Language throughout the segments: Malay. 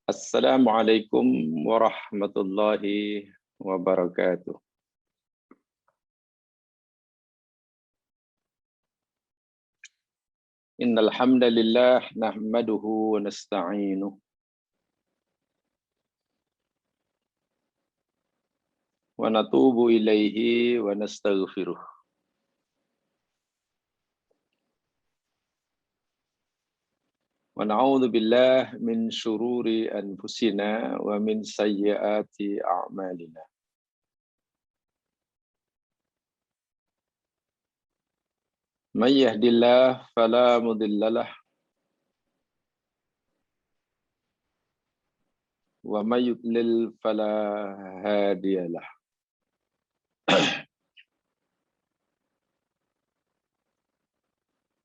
Assalamualaikum warahmatullahi wabarakatuh. Innal hamdalillah nahmaduhu wa nasta'inuh wa natubu ilaihi wa nastaghfiruh. Wa na'udzu billahi min syururi anfusina wa min sayyiati a'malina. May yahdihillahu fala mudilla lahu wa may yudlil fala hadiya lahu.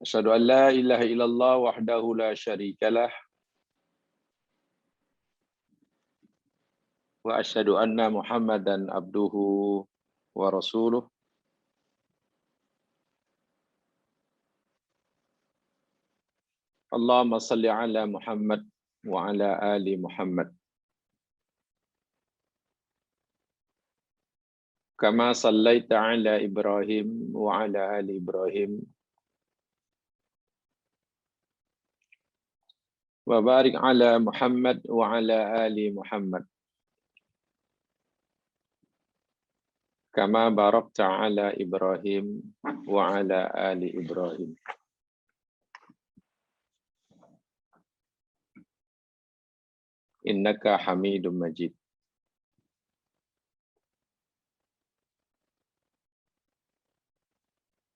Asyhadu an la ilaha illallah wahdahu la syarikalah wa asyhadu anna Muhammadan abduhu wa rasuluh. Allahumma salli ala Muhammad wa ala ali Muhammad. Kama sallaita ala Ibrahim wa ala ali Ibrahim. Wa barik ala Muhammad wa ala ali Muhammad. Kama barakta ala Ibrahim wa ala ali Ibrahim. Innaka Hamidum Majid.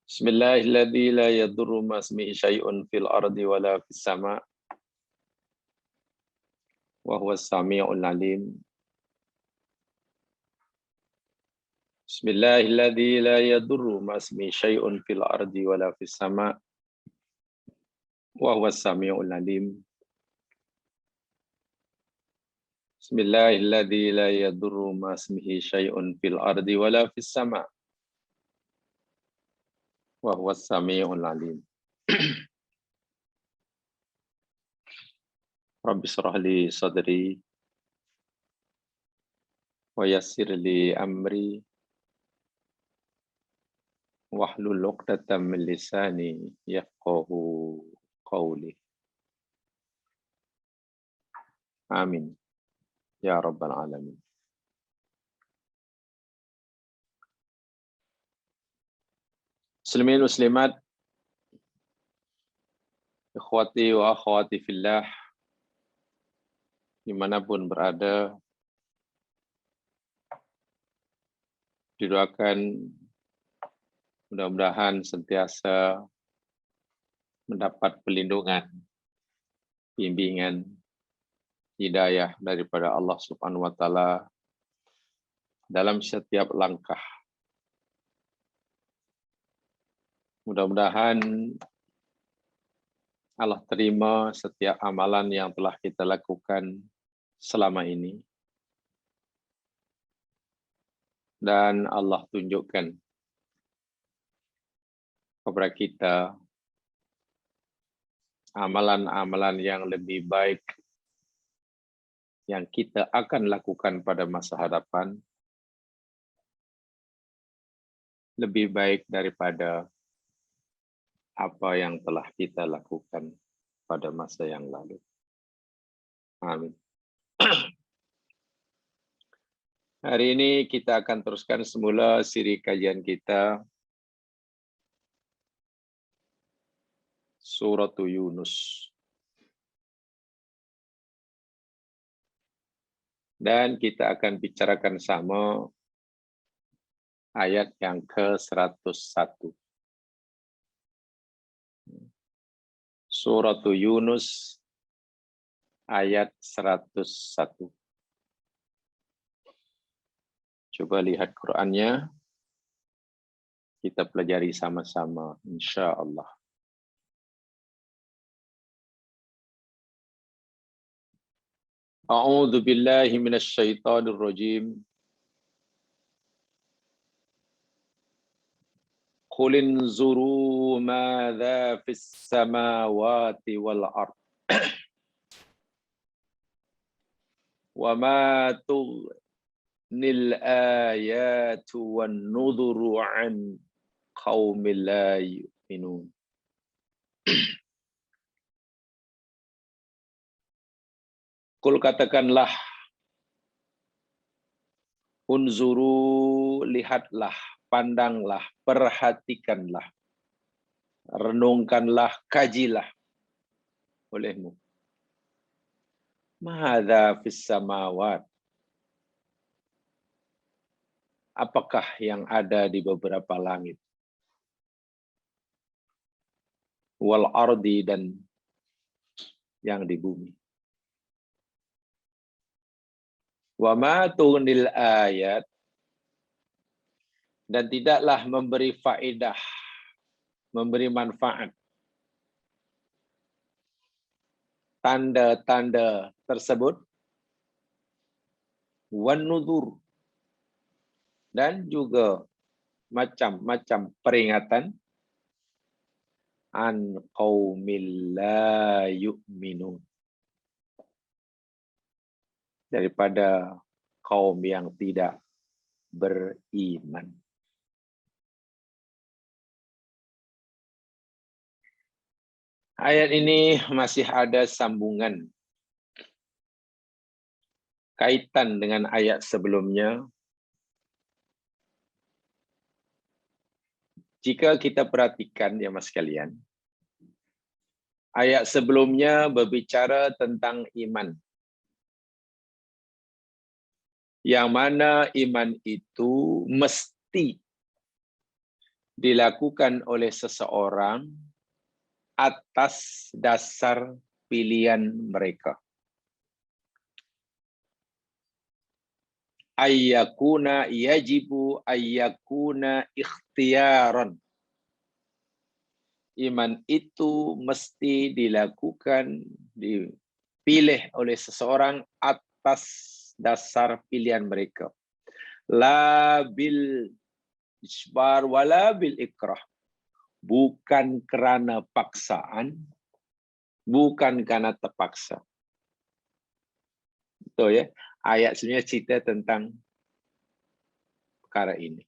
Bismillahilladzi la yadurru ma ismihi syai'un fil ardi wala fis sama' wa huwas samiul alim. Bismillahilladzi la yadurru ma ismihi syai'un fil ardi wala fis sama' wa huwas samiul alim. Bismillahilladzi la yadurru ma ismihi syai'un fil ardi wala fis sama' wa huwas samiul alim. Rabbi shrah li sadri wa yassir li amri wahlul 'uqdatam min lisani yafqahu qawli. Amin ya rabbal alamin. Muslimin muslimat, ikhwati wa akhwati fillah, dimanapun berada, didoakan mudah-mudahan sentiasa mendapat pelindungan, bimbingan, hidayah daripada Allah Subhanahu wa taala dalam setiap langkah. Mudah-mudahan Allah terima setiap amalan yang telah kita lakukan selama ini. Dan Allah tunjukkan kepada kita amalan-amalan yang lebih baik yang kita akan lakukan pada masa hadapan, lebih baik daripada apa yang telah kita lakukan pada masa yang lalu. Amin. Hari ini kita akan teruskan semula siri kajian kita Surat Yunus. Dan kita akan bicarakan sama ayat yang ke-101. Surat Yunus ayat 101. Coba lihat Qur'annya, kita pelajari sama-sama insya-Allah. A'udzu billahi minasy syaithanir rajim. Qul inzuru madza fis samawati wal ard. Wa ma tughnil ayatu wan nudhuru an qaumil la yu'minun. Kul katakanlah, unzuru, lihatlah, pandanglah, perhatikanlah, renungkanlah, kajilah olehmu. Mahadza fis samawat. Apakah yang ada di beberapa langit? Wal ardi, dan yang di bumi. Wa ma tughnil ayat, dan tidaklah memberi faedah, memberi manfaat tanda-tanda tersebut, wan nuzur, dan juga macam-macam peringatan, an qaumil la yu'minun, daripada kaum yang tidak beriman. Ayat ini masih ada sambungan kaitan dengan ayat sebelumnya. Jika kita perhatikan ya mas sekalian, ayat sebelumnya berbicara tentang iman. Yang mana iman itu mesti dilakukan oleh seseorang atas dasar pilihan mereka. Ayyakuna yajibu ayyakuna ikhtiyaran. Iman itu mesti dilakukan, dipilih oleh seseorang atas dasar pilihan mereka. La bil ijbar wala bil ikrah. Bukan kerana paksaan, bukan karena terpaksa. Betul ya? Ayat sebenarnya cerita tentang perkara ini.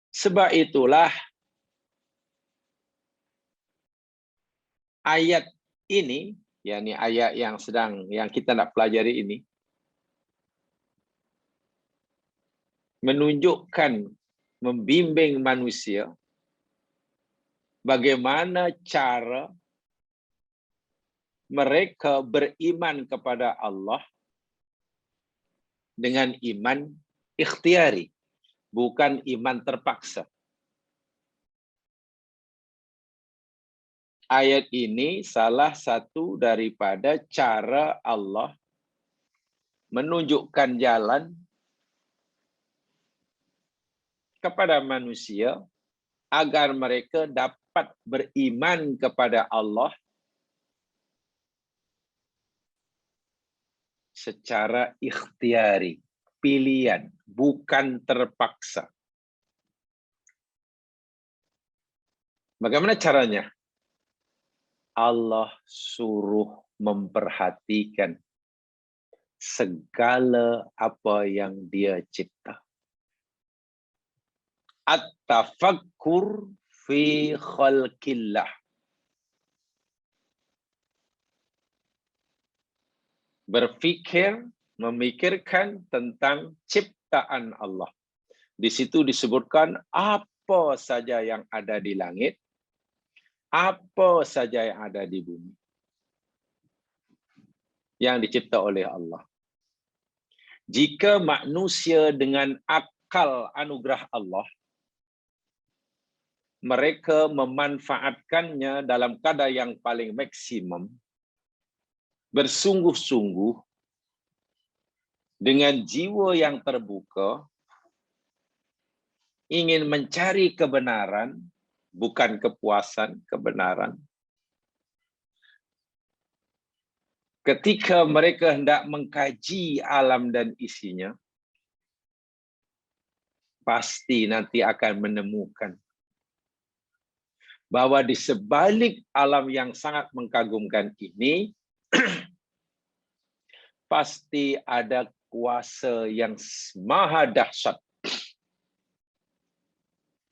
Sebab itulah ayat ini, yakni ayat yang kita nak pelajari ini, menunjukkan, membimbing manusia bagaimana cara mereka beriman kepada Allah dengan iman ikhtiari, bukan iman terpaksa. Ayat ini salah satu daripada cara Allah menunjukkan jalan kepada manusia agar mereka dapat beriman kepada Allah secara ikhtiari, pilihan, bukan terpaksa. Bagaimana caranya? Allah suruh memperhatikan segala apa yang Dia cipta. At-tafakkur fi khalqillah. Berfikir, memikirkan tentang ciptaan Allah. Di situ disebutkan apa saja yang ada di langit, apa saja yang ada di bumi, yang dicipta oleh Allah. Jika manusia dengan akal anugerah Allah, mereka memanfaatkannya dalam kadar yang paling maksimum, bersungguh-sungguh, dengan jiwa yang terbuka, ingin mencari kebenaran, bukan kepuasan, kebenaran. Ketika mereka hendak mengkaji alam dan isinya, pasti nanti akan menemukan bahwa di sebalik alam yang sangat mengagumkan ini, pasti ada kuasa yang maha dahsyat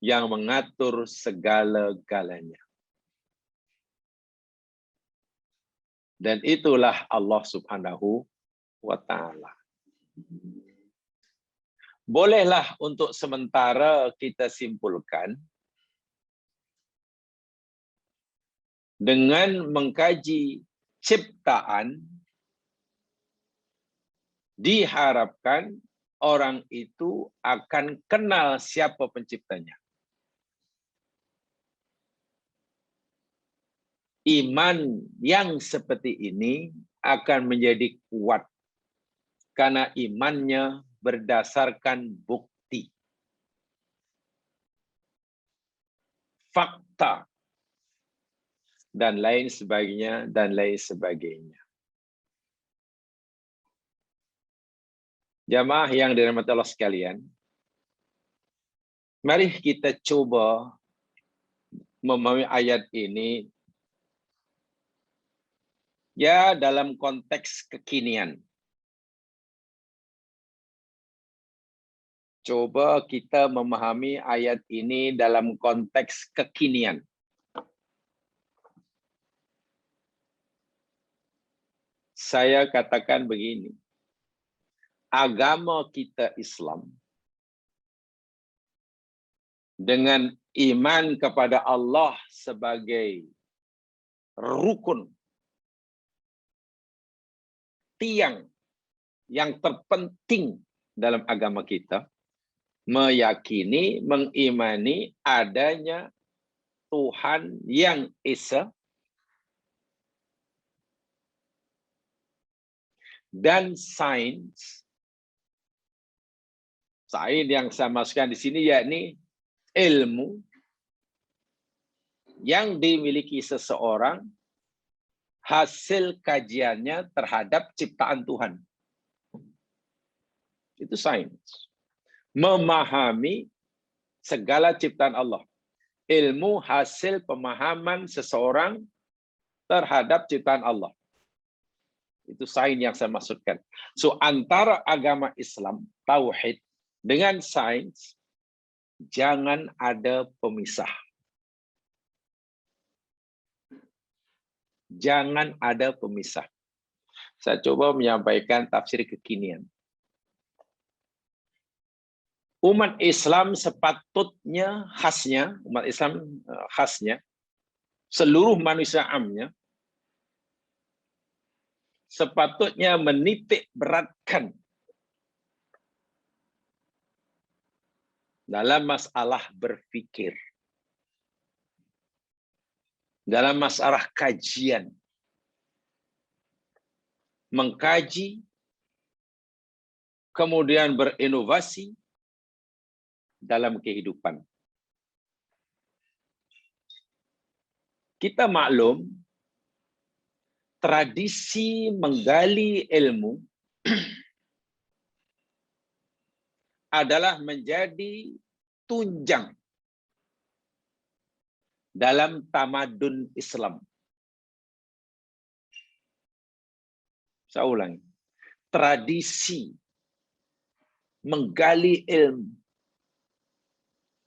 yang mengatur segala-galanya. Dan itulah Allah Subhanahu wa Ta'ala. Bolehlah untuk sementara kita simpulkan dengan mengkaji ciptaan, diharapkan orang itu akan kenal siapa penciptanya. Iman yang seperti ini akan menjadi kuat karena imannya berdasarkan bukti, fakta, dan lain sebagainya, dan lain sebagainya. Jamaah yang dirahmati Allah sekalian, mari kita coba memahami ayat ini ya dalam konteks kekinian. Coba kita memahami ayat ini dalam konteks kekinian. Saya katakan begini, agama kita Islam dengan iman kepada Allah sebagai rukun, tiang yang terpenting dalam agama kita, meyakini, mengimani adanya Tuhan yang Esa dan sains yang saya masukkan di sini yakni ilmu yang dimiliki seseorang hasil kajiannya terhadap ciptaan Tuhan. Itu sains. Memahami segala ciptaan Allah. Ilmu hasil pemahaman seseorang terhadap ciptaan Allah. Itu sains yang saya maksudkan. So antara agama Islam, tauhid, dengan sains, jangan ada pemisah. Jangan ada pemisah. Saya coba menyampaikan tafsir kekinian. Umat Islam sepatutnya khasnya, umat Islam khasnya, seluruh manusia amnya, sepatutnya menitik beratkan dalam masalah berpikir, dalam masalah kajian, mengkaji, kemudian berinovasi dalam kehidupan. Kita maklum, tradisi menggali ilmu adalah menjadi tunjang dalam tamadun Islam. Saya ulangi. Tradisi menggali ilmu,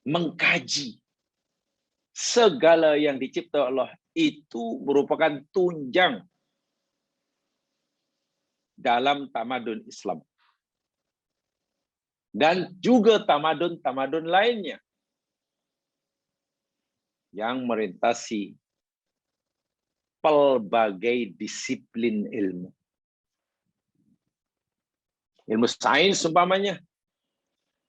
mengkaji segala yang dicipta Allah itu merupakan tunjang dalam tamadun Islam. Dan juga tamadun-tamadun lainnya yang merintasi pelbagai disiplin ilmu. Ilmu sains umpamanya.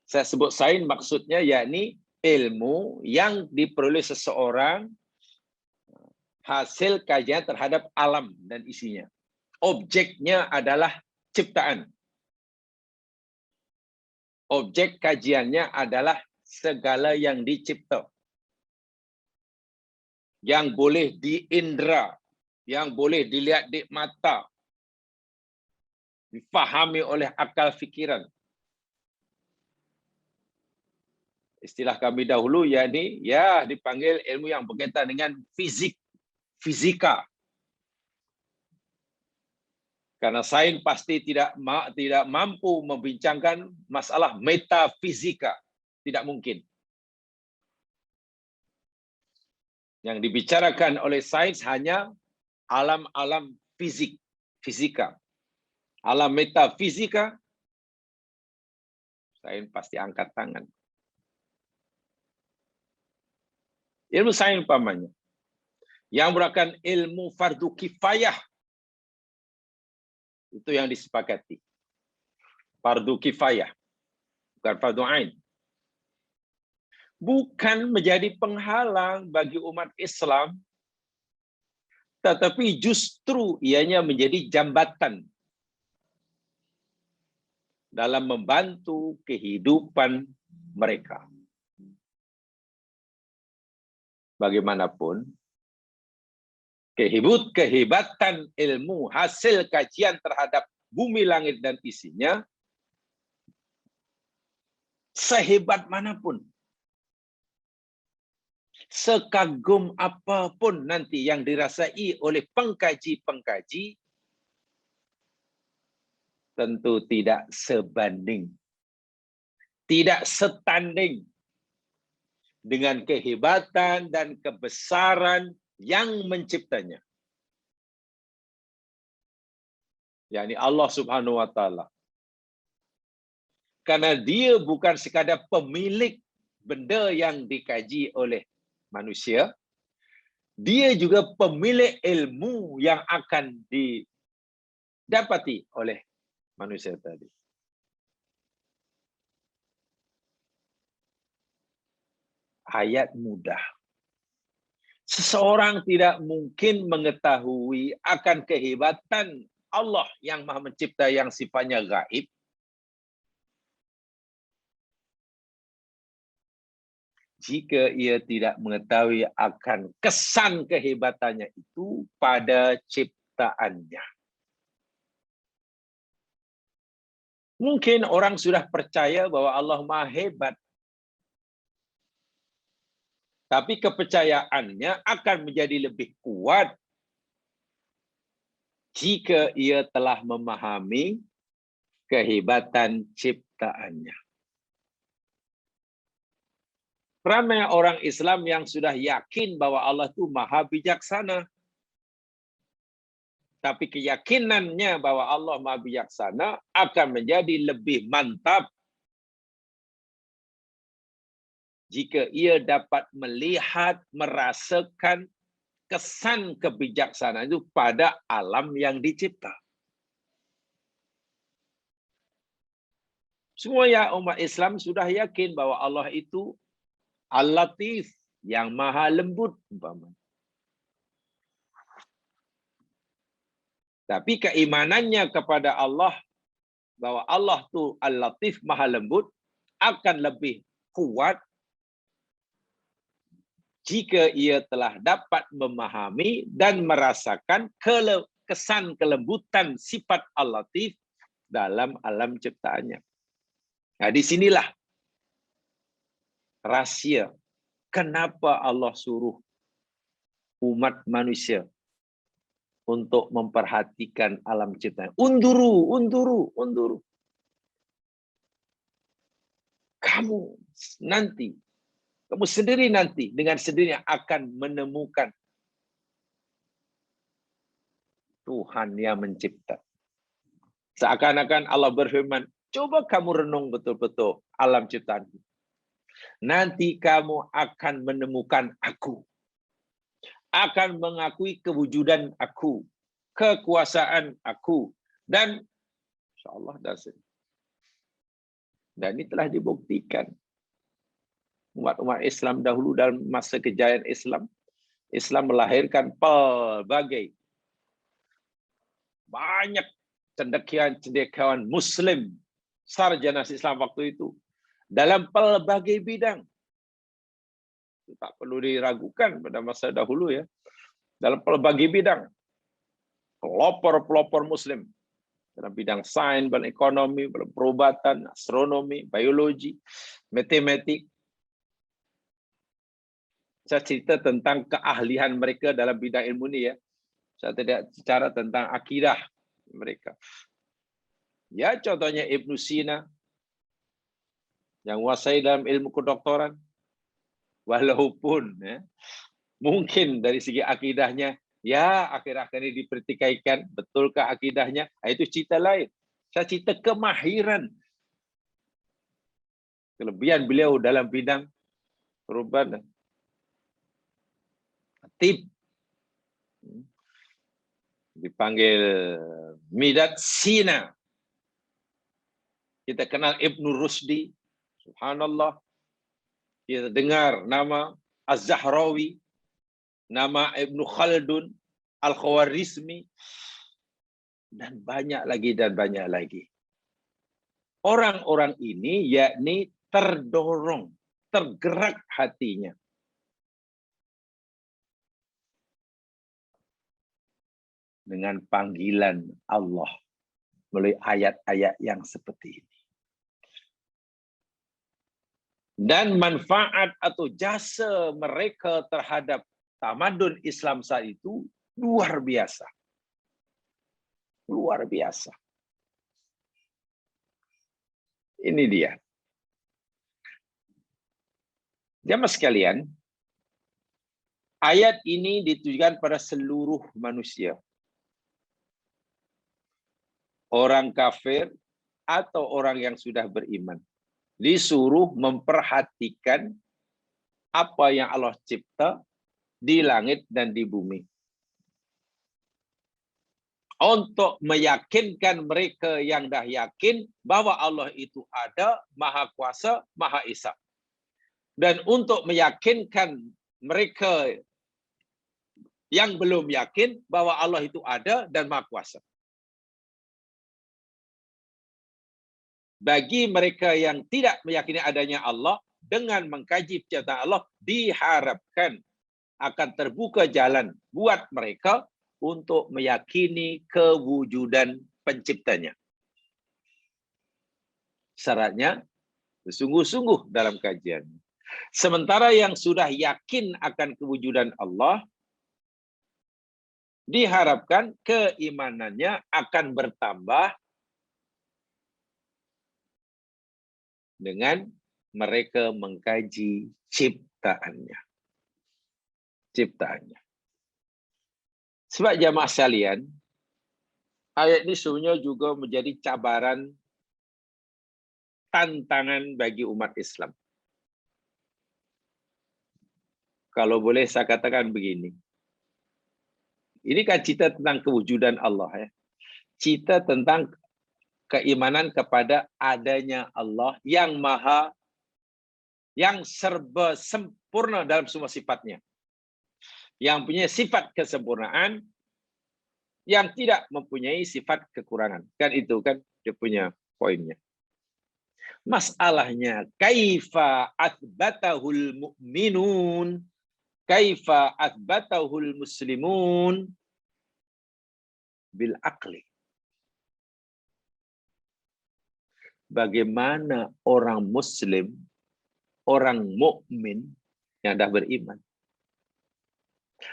Saya sebut sains maksudnya yakni ilmu yang diperoleh seseorang hasil kajian terhadap alam dan isinya. Objeknya adalah ciptaan. Objek kajiannya adalah segala yang dicipta. Yang boleh diindra, yang boleh dilihat di mata, difahami oleh akal fikiran. Istilah kami dahulu yakni ya dipanggil ilmu yang berkaitan dengan fisika. Karena sains pasti tidak mampu membincangkan masalah metafisika. Tidak mungkin. Yang dibicarakan oleh sains hanya alam-alam fisika. Alam metafisika, sains pasti angkat tangan. Ilmu sains umpamanya, yang merupakan ilmu fardu kifayah, itu yang disepakati. Fardu kifayah, bukan fardu ain. Bukan menjadi penghalang bagi umat Islam, tetapi justru ianya menjadi jambatan dalam membantu kehidupan mereka. Bagaimanapun, kehebatan ilmu hasil kajian terhadap bumi, langit, dan isinya, sehebat manapun, sekagum apapun nanti yang dirasai oleh pengkaji-pengkaji, tentu tidak sebanding, tidak setanding dengan kehebatan dan kebesaran yang menciptanya, yakni Allah Subhanahu wa Ta'ala. Karena dia bukan sekadar pemilik benda yang dikaji oleh manusia, dia juga pemilik ilmu yang akan didapati oleh manusia tadi. Ayat mudah. Seseorang tidak mungkin mengetahui akan kehebatan Allah yang Maha Mencipta yang sifatnya gaib jika ia tidak mengetahui akan kesan kehebatannya itu pada ciptaannya. Mungkin orang sudah percaya bahwa Allah Maha Hebat, tapi kepercayaannya akan menjadi lebih kuat jika ia telah memahami kehebatan ciptaannya. Ramai orang Islam yang sudah yakin bahwa Allah itu maha bijaksana. Tapi keyakinannya bahwa Allah maha bijaksana akan menjadi lebih mantap jika ia dapat melihat, merasakan kesan kebijaksanaan itu pada alam yang dicipta. Semua ya umat Islam sudah yakin bahwa Allah itu Al-Latif, yang maha lembut. Tapi keimanannya kepada Allah, bahwa Allah itu Al-Latif, maha lembut, akan lebih kuat jika ia telah dapat memahami dan merasakan kesan kelembutan sifat Al-Latif dalam alam ciptaannya. Nah, disinilah rahsia kenapa Allah suruh umat manusia untuk memperhatikan alam ciptaan. Unduru. Kamu sendiri nanti dengan sendirinya akan menemukan Tuhan yang mencipta. Seakan-akan Allah berfirman, coba kamu renung betul-betul alam ciptaan. Nanti kamu akan menemukan aku. Akan mengakui kewujudan aku. Kekuasaan aku. Dan insyaAllah dasar. Dan ini telah dibuktikan. Umat-umat Islam dahulu dalam masa kejayaan Islam. Islam melahirkan pelbagai banyak cendekiawan Muslim. Sarjana Islam waktu itu. Dalam pelbagai bidang. Tak perlu diragukan pada masa dahulu ya. Dalam pelbagai bidang. Pelopor-pelopor Muslim. Dalam bidang sains, dalam ekonomi, dalam perubatan, astronomi, biologi, matematik. Saya cerita tentang keahlian mereka dalam bidang ilmu ini ya. Saya tidak bicara tentang akidah. mereka. Ya, contohnya Ibnu Sina yang menguasai dalam ilmu kedokteran, walaupun mungkin dari segi akidahnya, ya akhir-akhir ini dipertikaikan, betulkah akidahnya? Itu cerita lain. Saya cerita kemahiran. Kelebihan beliau dalam bidang perubahan. Tib. Dipanggil Midad Sina. Kita kenal Ibnu Rusdi. Subhanallah. Kita dengar nama Az-Zahrawi. Nama Ibnu Khaldun. Al-Khawarizmi. Dan banyak lagi. Orang-orang ini yakni terdorong, tergerak hatinya dengan panggilan Allah melalui ayat-ayat yang seperti ini. Dan manfaat atau jasa mereka terhadap tamadun Islam saat itu luar biasa. Luar biasa. Ini dia. Jamaah sekalian, ayat ini ditujukan pada seluruh manusia. Orang kafir atau orang yang sudah beriman. Disuruh memperhatikan apa yang Allah cipta di langit dan di bumi. Untuk meyakinkan mereka yang dah yakin bahwa Allah itu ada, Maha Kuasa, Maha Esa. Dan untuk meyakinkan mereka yang belum yakin bahwa Allah itu ada dan Maha Kuasa. Bagi mereka yang tidak meyakini adanya Allah, dengan mengkaji penciptaan Allah, diharapkan akan terbuka jalan buat mereka untuk meyakini kewujudan penciptanya. Syaratnya bersungguh-sungguh dalam kajian. Sementara yang sudah yakin akan kewujudan Allah, diharapkan keimanannya akan bertambah dengan mereka mengkaji ciptaannya. Sebab jamaah sekalian, ayat ini sebenarnya juga menjadi cabaran, tantangan bagi umat Islam. Kalau boleh saya katakan begini. Ini kan cerita tentang kewujudan Allah. Cerita tentang keimanan kepada adanya Allah yang maha, yang serba sempurna dalam semua sifatnya. Yang punya sifat kesempurnaan, yang tidak mempunyai sifat kekurangan. Kan itu kan dia punya poinnya. Masalahnya, kaifa athbatahul mu'minun, kaifa athbatahul muslimun bil aqli. Bagaimana orang muslim, orang mukmin yang dah beriman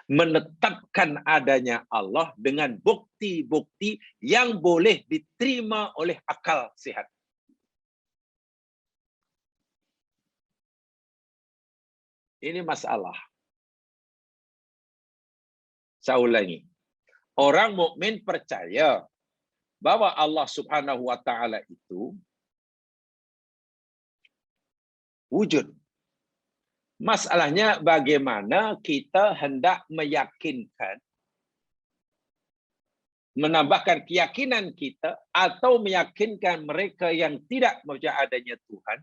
menetapkan adanya Allah dengan bukti-bukti yang boleh diterima oleh akal sehat. Ini masalah. Saya ulangi. Orang mukmin percaya bahwa Allah Subhanahu wa taala itu wujud. Masalahnya bagaimana kita hendak meyakinkan, menambahkan keyakinan kita atau meyakinkan mereka yang tidak percaya adanya Tuhan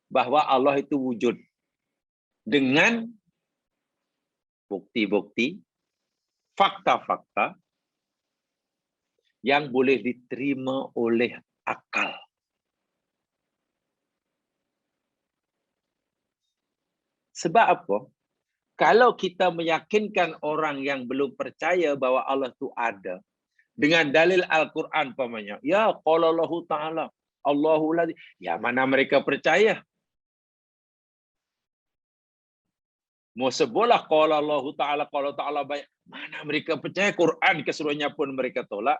bahwa Allah itu wujud dengan bukti-bukti, fakta-fakta yang boleh diterima oleh akal. Sebab apa? Kalau kita meyakinkan orang yang belum percaya bahwa Allah itu ada dengan dalil Al-Quran pamannya, ya qala Allah Ta'ala, Allahu ladzi, ya mana mereka percaya? Mau sebelah qala Allah Ta'ala, qala Ta'ala banyak, mana mereka percaya? Quran keseluruhannya pun mereka tolak.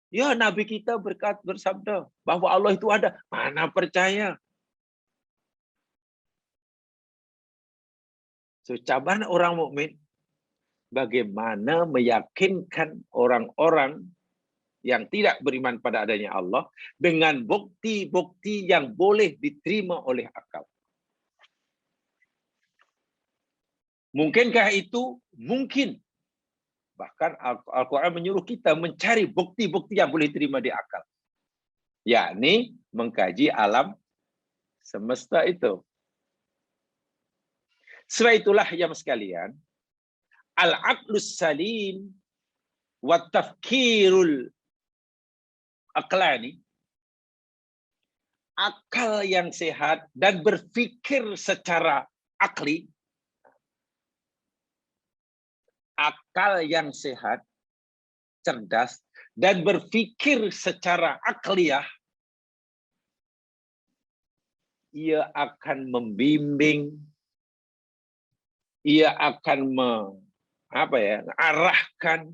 Ya, Nabi kita bersabda bahwa Allah itu ada. Mana percaya? So, cabaran orang mukmin bagaimana meyakinkan orang-orang yang tidak beriman pada adanya Allah dengan bukti-bukti yang boleh diterima oleh akal. Mungkinkah itu? Mungkin. Bahkan Al-Quran menyuruh kita mencari bukti-bukti yang boleh diterima di akal. Yakni mengkaji alam semesta itu. Sebab itulah yang sekalian, al-aqlus salim wa tafkirul aqlani, akal yang sehat dan berfikir secara akli, akal yang sehat, cerdas, dan berfikir secara akliyah, ia akan membimbing, ia akan arahkan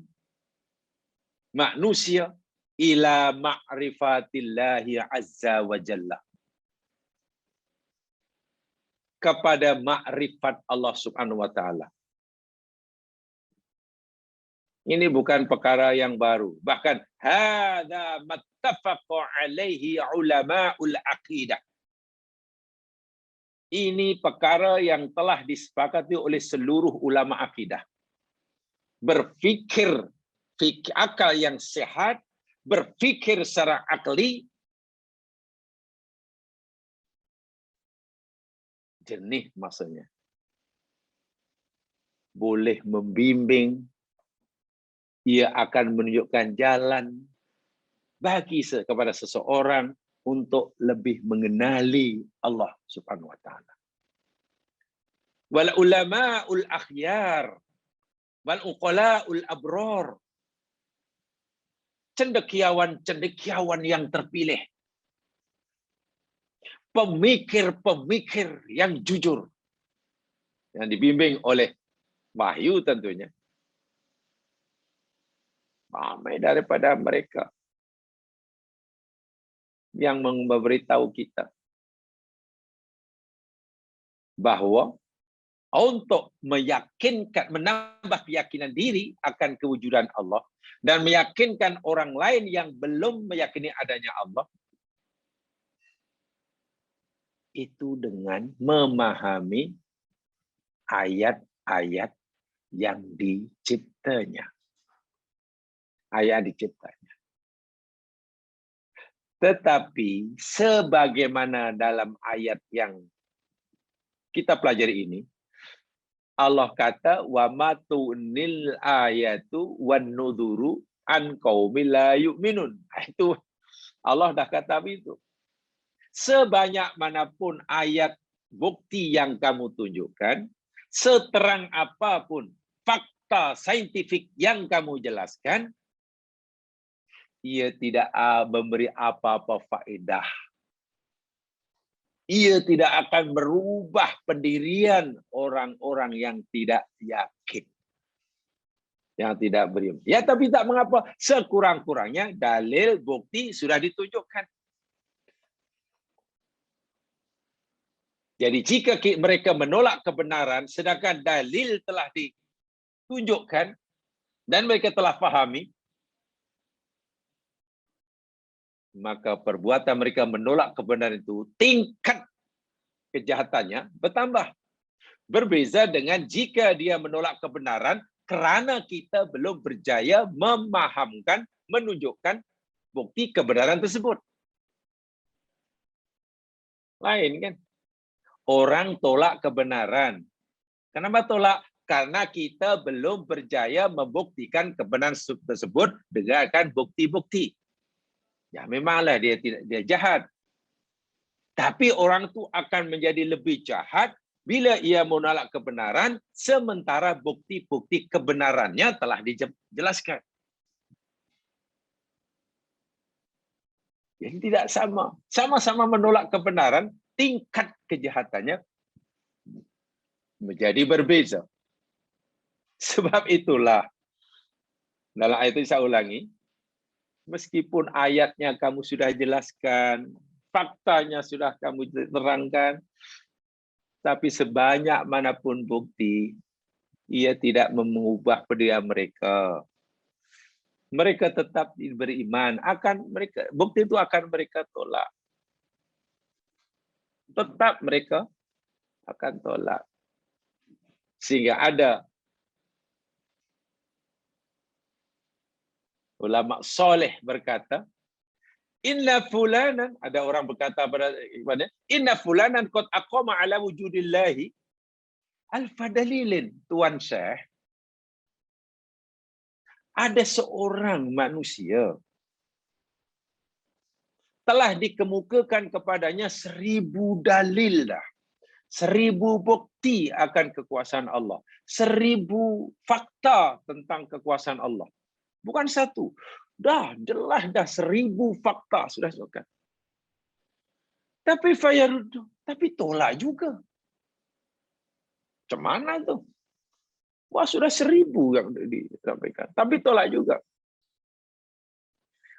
manusia ila ma'rifatillahi azza wa jalla, kepada makrifat Allah Subhanahu wa taala. Ini bukan perkara yang baru. Bahkan hadza mattafaqa alaihi ulama'ul aqidah. Ini perkara yang telah disepakati oleh seluruh ulama akidah. Berfikir akal yang sehat, berfikir secara akli, jernih maksudnya, boleh membimbing, ia akan menunjukkan jalan bagi kepada seseorang untuk lebih mengenali Allah Subhanahu wa taala. Wal ulama'ul akhyar wal uqala'ul abror, cendekiawan-cendekiawan yang terpilih, pemikir-pemikir yang jujur, yang dibimbing oleh wahyu tentunya. Ramai daripada mereka yang memberitahu kita bahwa untuk meyakinkan, menambah keyakinan diri akan kewujudan Allah dan meyakinkan orang lain yang belum meyakini adanya Allah, itu dengan memahami ayat-ayat yang diciptanya. Ayat diciptanya. Tetapi sebagaimana dalam ayat yang kita pelajari ini, Allah kata wa matunil ayatu wan nuduru an qaumil la yu'minun. Itu Allah dah kata begitu. Sebanyak manapun ayat bukti yang kamu tunjukkan, seterang apapun fakta saintifik yang kamu jelaskan, ia tidak memberi apa-apa faedah. Ia tidak akan merubah pendirian orang-orang yang tidak yakin, yang tidak beriman. Ya, tapi tak mengapa. Sekurang-kurangnya dalil bukti sudah ditunjukkan. Jadi jika mereka menolak kebenaran, sedangkan dalil telah ditunjukkan dan mereka telah pahami, maka perbuatan mereka menolak kebenaran itu, tingkat kejahatannya bertambah. Berbeza dengan jika dia menolak kebenaran kerana kita belum berjaya memahamkan, menunjukkan bukti kebenaran tersebut. Lain kan? Orang tolak kebenaran. Kenapa tolak? Karena kita belum berjaya membuktikan kebenaran tersebut dengan bukti-bukti. Ya memanglah dia jahat. Tapi orang itu akan menjadi lebih jahat bila ia menolak kebenaran sementara bukti-bukti kebenarannya telah dijelaskan. Jadi tidak sama. Sama-sama menolak kebenaran, tingkat kejahatannya menjadi berbeza. Sebab itulah, dalam ayat itu saya ulangi, Meskipun ayatnya kamu sudah jelaskan, faktanya sudah kamu terangkan, tapi sebanyak manapun bukti, ia tidak mengubah pendirian mereka. Mereka tetap beriman, bukti itu akan mereka tolak. Tetap mereka akan tolak. Sehingga ada ulama soleh berkata, inna fulanan, ada orang berkata pada inna fulanan qad aqama ala wujudillahi alfa dalilin. Tuan Syekh, ada seorang manusia telah dikemukakan kepadanya 1000 dalil dah. 1000 bukti akan kekuasaan Allah. 1000 fakta tentang kekuasaan Allah. Bukan satu. Dah, jelas dah 1000 fakta sudah sebutkan. Tapi fayaruddu, tapi tolak juga. Macam mana tu? Wah, sudah 1000 yang disampaikan. Tapi tolak juga.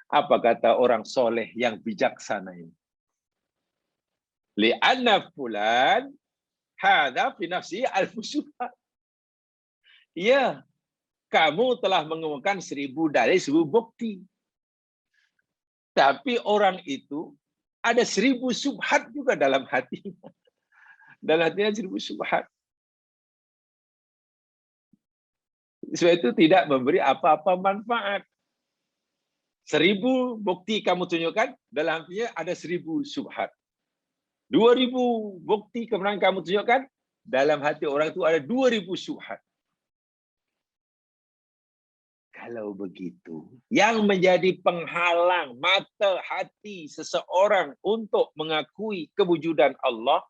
Apa kata orang soleh yang bijaksana ini? Li'anna fulan hadha fi nafsi al-fusuha. Ya, kamu telah mengemukakan 1000 dalil, 1000 bukti. Tapi orang itu ada 1000 subhat juga dalam hatinya. Dalam hatinya 1000 subhat. Sebab itu tidak memberi apa-apa manfaat. 1000 bukti kamu tunjukkan, dalam hatinya ada 1000 subhat. 2000 bukti kemenangan kamu tunjukkan, dalam hati orang itu ada 2000 subhat. Kalau begitu, yang menjadi penghalang mata hati seseorang untuk mengakui kewujudan Allah,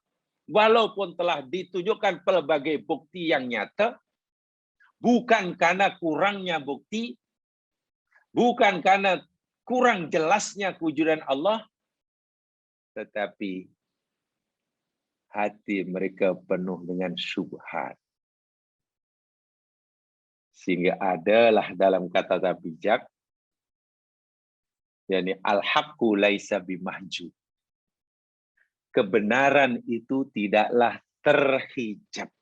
walaupun telah ditunjukkan pelbagai bukti yang nyata, bukan karena kurangnya bukti, bukan karena kurang jelasnya kewujudan Allah, tetapi hati mereka penuh dengan syubhat. Sehingga adalah dalam kata-kata bijak, yakni al-haqqu laisa bimahjub. Kebenaran itu tidaklah terhijab.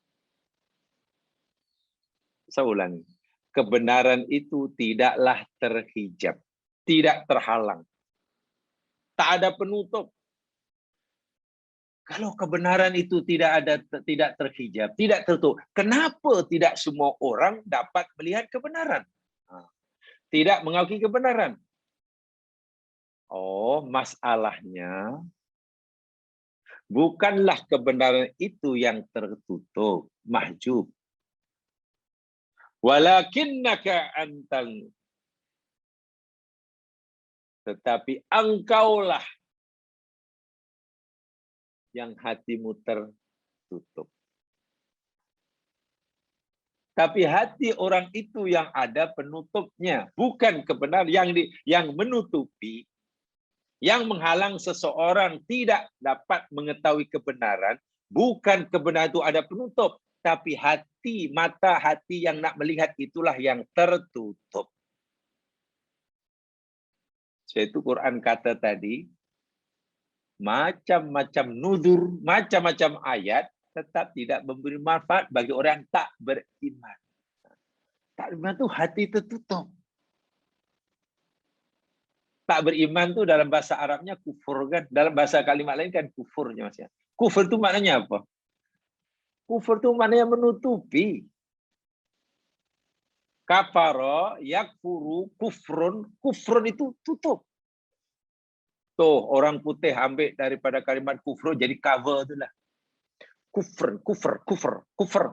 Saya ulangi. Kebenaran itu tidaklah terhijab, tidak terhalang. Tak ada penutup. Kalau kebenaran itu tidak terhijab, tidak tertutup, kenapa tidak semua orang dapat melihat kebenaran? Tidak mengakui kebenaran. Oh, masalahnya bukanlah kebenaran itu yang tertutup, mahjub. Walakinnaka antal. Tetapi engkaulah yang hatimu tertutup. Tapi hati orang itu yang ada penutupnya, bukan kebenaran yang menutupi, yang menghalang seseorang tidak dapat mengetahui kebenaran, bukan kebenaran itu ada penutup, tapi hati, mata hati yang nak melihat itulah yang tertutup. Yaitu Quran kata tadi, macam-macam nudur, macam-macam ayat, tetap tidak memberi manfaat bagi orang yang tak beriman. Tak beriman itu hati tertutup. Tak beriman itu dalam bahasa Arabnya kufur kan, dalam bahasa kalimat lain kan kufurnya Mas. Kufur itu maknanya apa? Kufur itu maknanya menutupi. Kafara, yakfuru, kufrun. Kufrun itu tutup. Tuh, orang putih ambil daripada kalimat kufur jadi cover itulah. Kufr,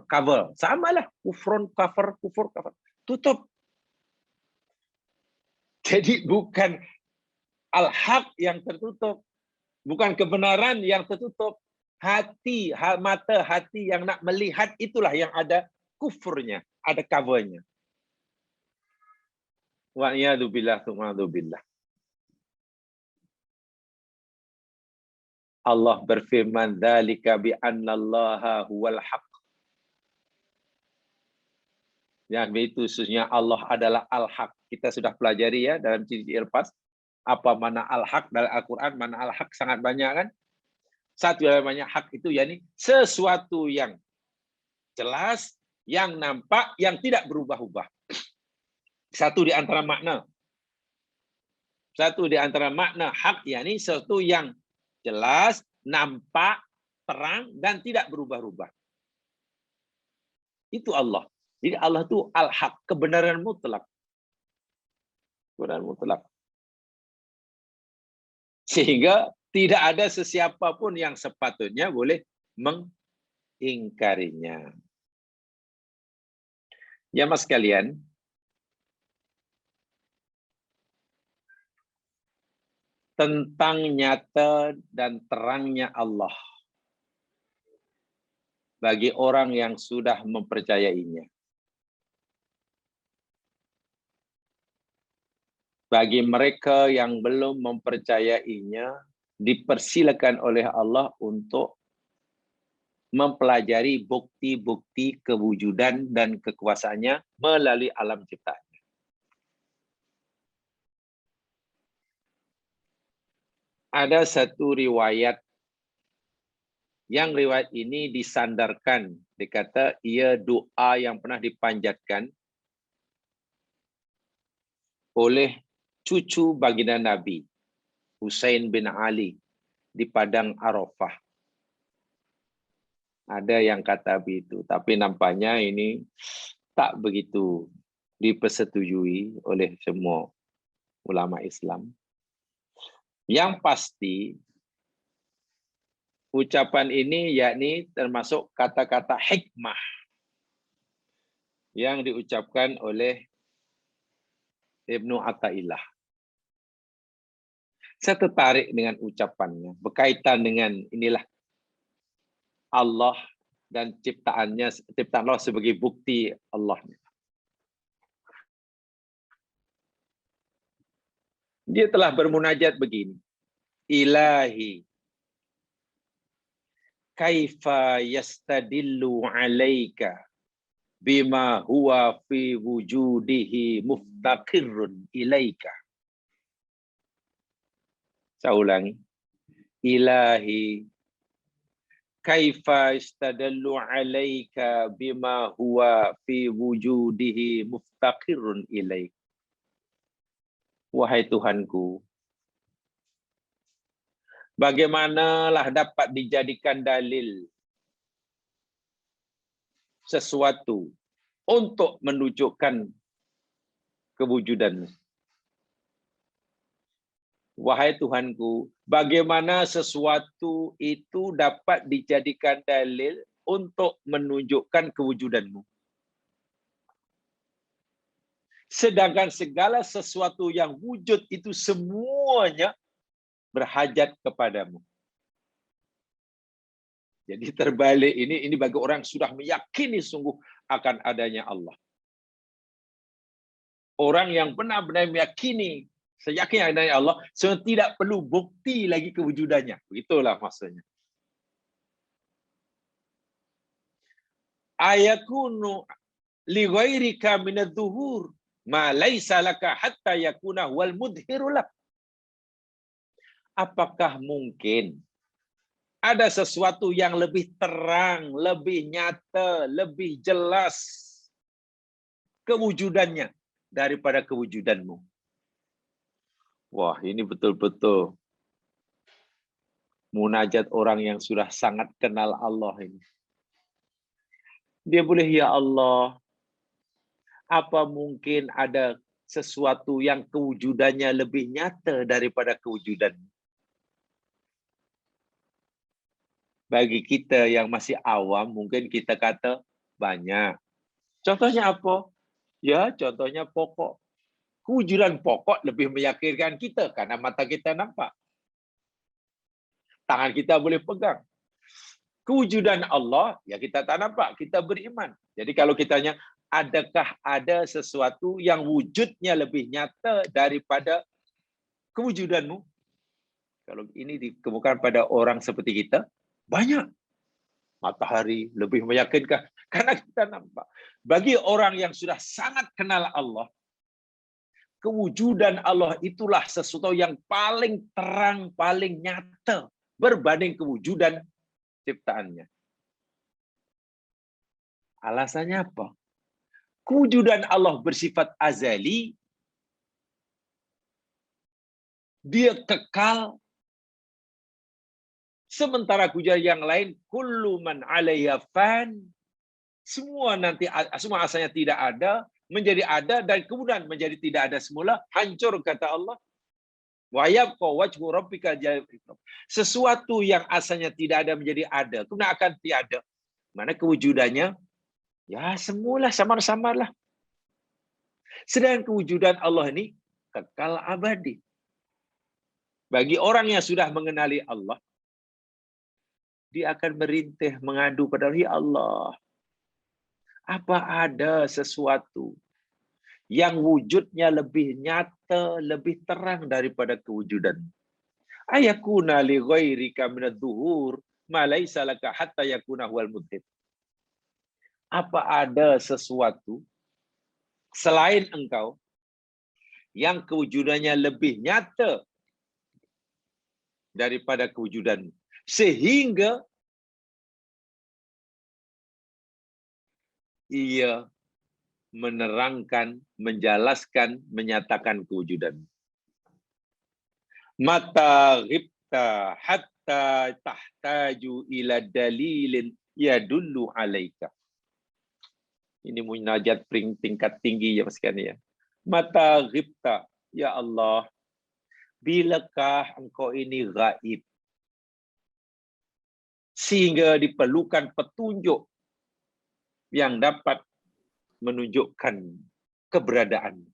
cover. Samalah. Kufrun, cover, kufur, cover. Tutup. Jadi bukan al-haq yang tertutup. Bukan kebenaran yang tertutup. Hati, mata hati yang nak melihat itulah yang ada kufurnya. Ada covernya. Wa'iyadu billah, tu'madu billah. Allah berfirman, "Dzalika bi annallaha huwal haq." Yang itu khususnya Allah adalah Al-Haq. Kita sudah pelajari ya dalam ciri lepas. Apa mana Al-Haq dalam Al-Quran, mana Al-Haq sangat banyak kan. Satu yang banyak hak itu yakni sesuatu yang jelas, yang nampak, yang tidak berubah-ubah. Satu di antara makna. Satu di antara makna hak yakni sesuatu yang jelas, nampak, terang, dan tidak berubah-ubah. Itu Allah. Jadi Allah itu al-haq, kebenaran mutlak. Kebenaran mutlak. Sehingga tidak ada sesiapa pun yang sepatutnya boleh mengingkarinya. Ya mas sekalian, tentang nyata dan terangnya Allah bagi orang yang sudah mempercayainya. Bagi mereka yang belum mempercayainya, dipersilakan oleh Allah untuk mempelajari bukti-bukti kewujudan dan kekuasaannya melalui alam ciptaannya. Ada satu riwayat yang riwayat ini disandarkan, dikata ia doa yang pernah dipanjatkan oleh cucu baginda Nabi, Husain bin Ali, di Padang Arafah. Ada yang kata begitu, tapi nampaknya ini tak begitu dipersetujui oleh semua ulama Islam. Yang pasti, ucapan ini yakni termasuk kata-kata hikmah yang diucapkan oleh Ibnu Athaillah. Saya tertarik dengan ucapannya, berkaitan dengan inilah Allah dan ciptaan Allah sebagai bukti Allah. Dia telah bermunajat begini. Ilahi, kaifa yastadillu alaika bima huwa fi wujudihi muftaqirrun ilaika. Saya ulangi. Ilahi, kaifa istadallu alaika bima huwa fi wujudihi muftaqirun ilaik. Wahai Tuhanku, bagaimanalah dapat dijadikan dalil sesuatu untuk menunjukkan kewujudanmu. Wahai Tuhanku, bagaimana sesuatu itu dapat dijadikan dalil untuk menunjukkan kewujudanmu. Sedangkan segala sesuatu yang wujud itu semuanya berhajat kepadamu. Jadi terbalik ini bagi orang sudah meyakini sungguh akan adanya Allah. Orang yang benar-benar meyakini, seyakin adanya Allah, sebenarnya tidak perlu bukti lagi kewujudannya. Begitulah maksudnya. Ayakunu li ghairika minadh-dhuhur ma laisa laka hatta yakuna wal mudhiru lak. Apakah mungkin ada sesuatu yang lebih terang, lebih nyata, lebih jelas kewujudannya daripada kewujudanmu? Wah, ini betul-betul munajat orang yang sudah sangat kenal Allah ini. Dia boleh, ya Allah, apa mungkin ada sesuatu yang kewujudannya lebih nyata daripada kewujudanmu? Bagi kita yang masih awam, mungkin kita kata banyak. Contohnya apa? Ya, contohnya pokok. Kewujudan pokok lebih meyakinkan kita karena mata kita nampak. Tangan kita boleh pegang. Kewujudan Allah, ya kita tak nampak, kita beriman. Jadi kalau kita tanya, adakah ada sesuatu yang wujudnya lebih nyata daripada kewujudanmu? Kalau ini dikemukakan pada orang seperti kita, banyak. Matahari lebih meyakinkan. Karena kita nampak, bagi orang yang sudah sangat kenal Allah, kewujudan Allah itulah sesuatu yang paling terang, paling nyata berbanding kewujudan ciptaannya. Alasannya apa? Kewujudan Allah bersifat azali, dia kekal, sementara kewujudan yang lain, kullu man 'alaiha fan, semua nanti semua asalnya tidak ada, menjadi ada, dan kemudian menjadi tidak ada semula, hancur kata Allah. Wa yabqa wajhu rabbika dzal ikram. Sesuatu yang asalnya tidak ada menjadi ada, kemudian akan tiada. Mana kewujudannya? Ya semula samar-samar lah. Sedangkan kewujudan Allah ini kekal abadi. Bagi orang yang sudah mengenali Allah, dia akan merintih mengadu pada Allah. Apa ada sesuatu yang wujudnya lebih nyata, lebih terang daripada kewujudan? Ayakuna li ghairika minadz-dzuhur ma laisa laka hatta yakuna huwal mudhib. Apa ada sesuatu selain engkau yang kewujudannya lebih nyata daripada kewujudanmu, sehingga ia menerangkan, menjelaskan, menyatakan kewujudanmu. Mata ghibta hatta tahtaju ila dalilin yadullu alaika. Ini munajat tingkat tinggi ya Mas Kani ya. Mata ghibta, ya Allah, bilakah engkau ini gaib sehingga diperlukan petunjuk yang dapat menunjukkan keberadaan.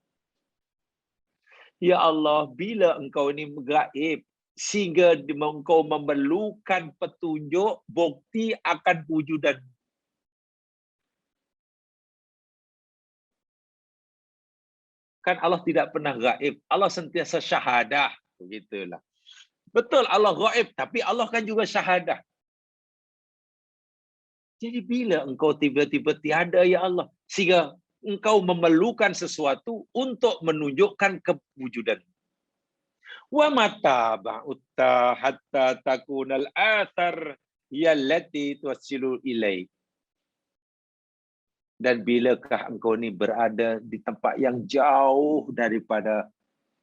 Ya Allah, bila engkau ini gaib sehingga engkau memerlukan petunjuk bukti akan wujudan. Kan Allah tidak pernah gaib, Allah sentiasa syahadah, begitulah. Betul Allah gaib, tapi Allah kan juga syahadah. Jadi bila engkau tiba-tiba tiada ya Allah, sehingga engkau memerlukan sesuatu untuk menunjukkan kewujudan. Wa mata ba'utta hatta takunal athar yallati tuwasilu ilaih. Dan bilakah engkau ini berada di tempat yang jauh daripada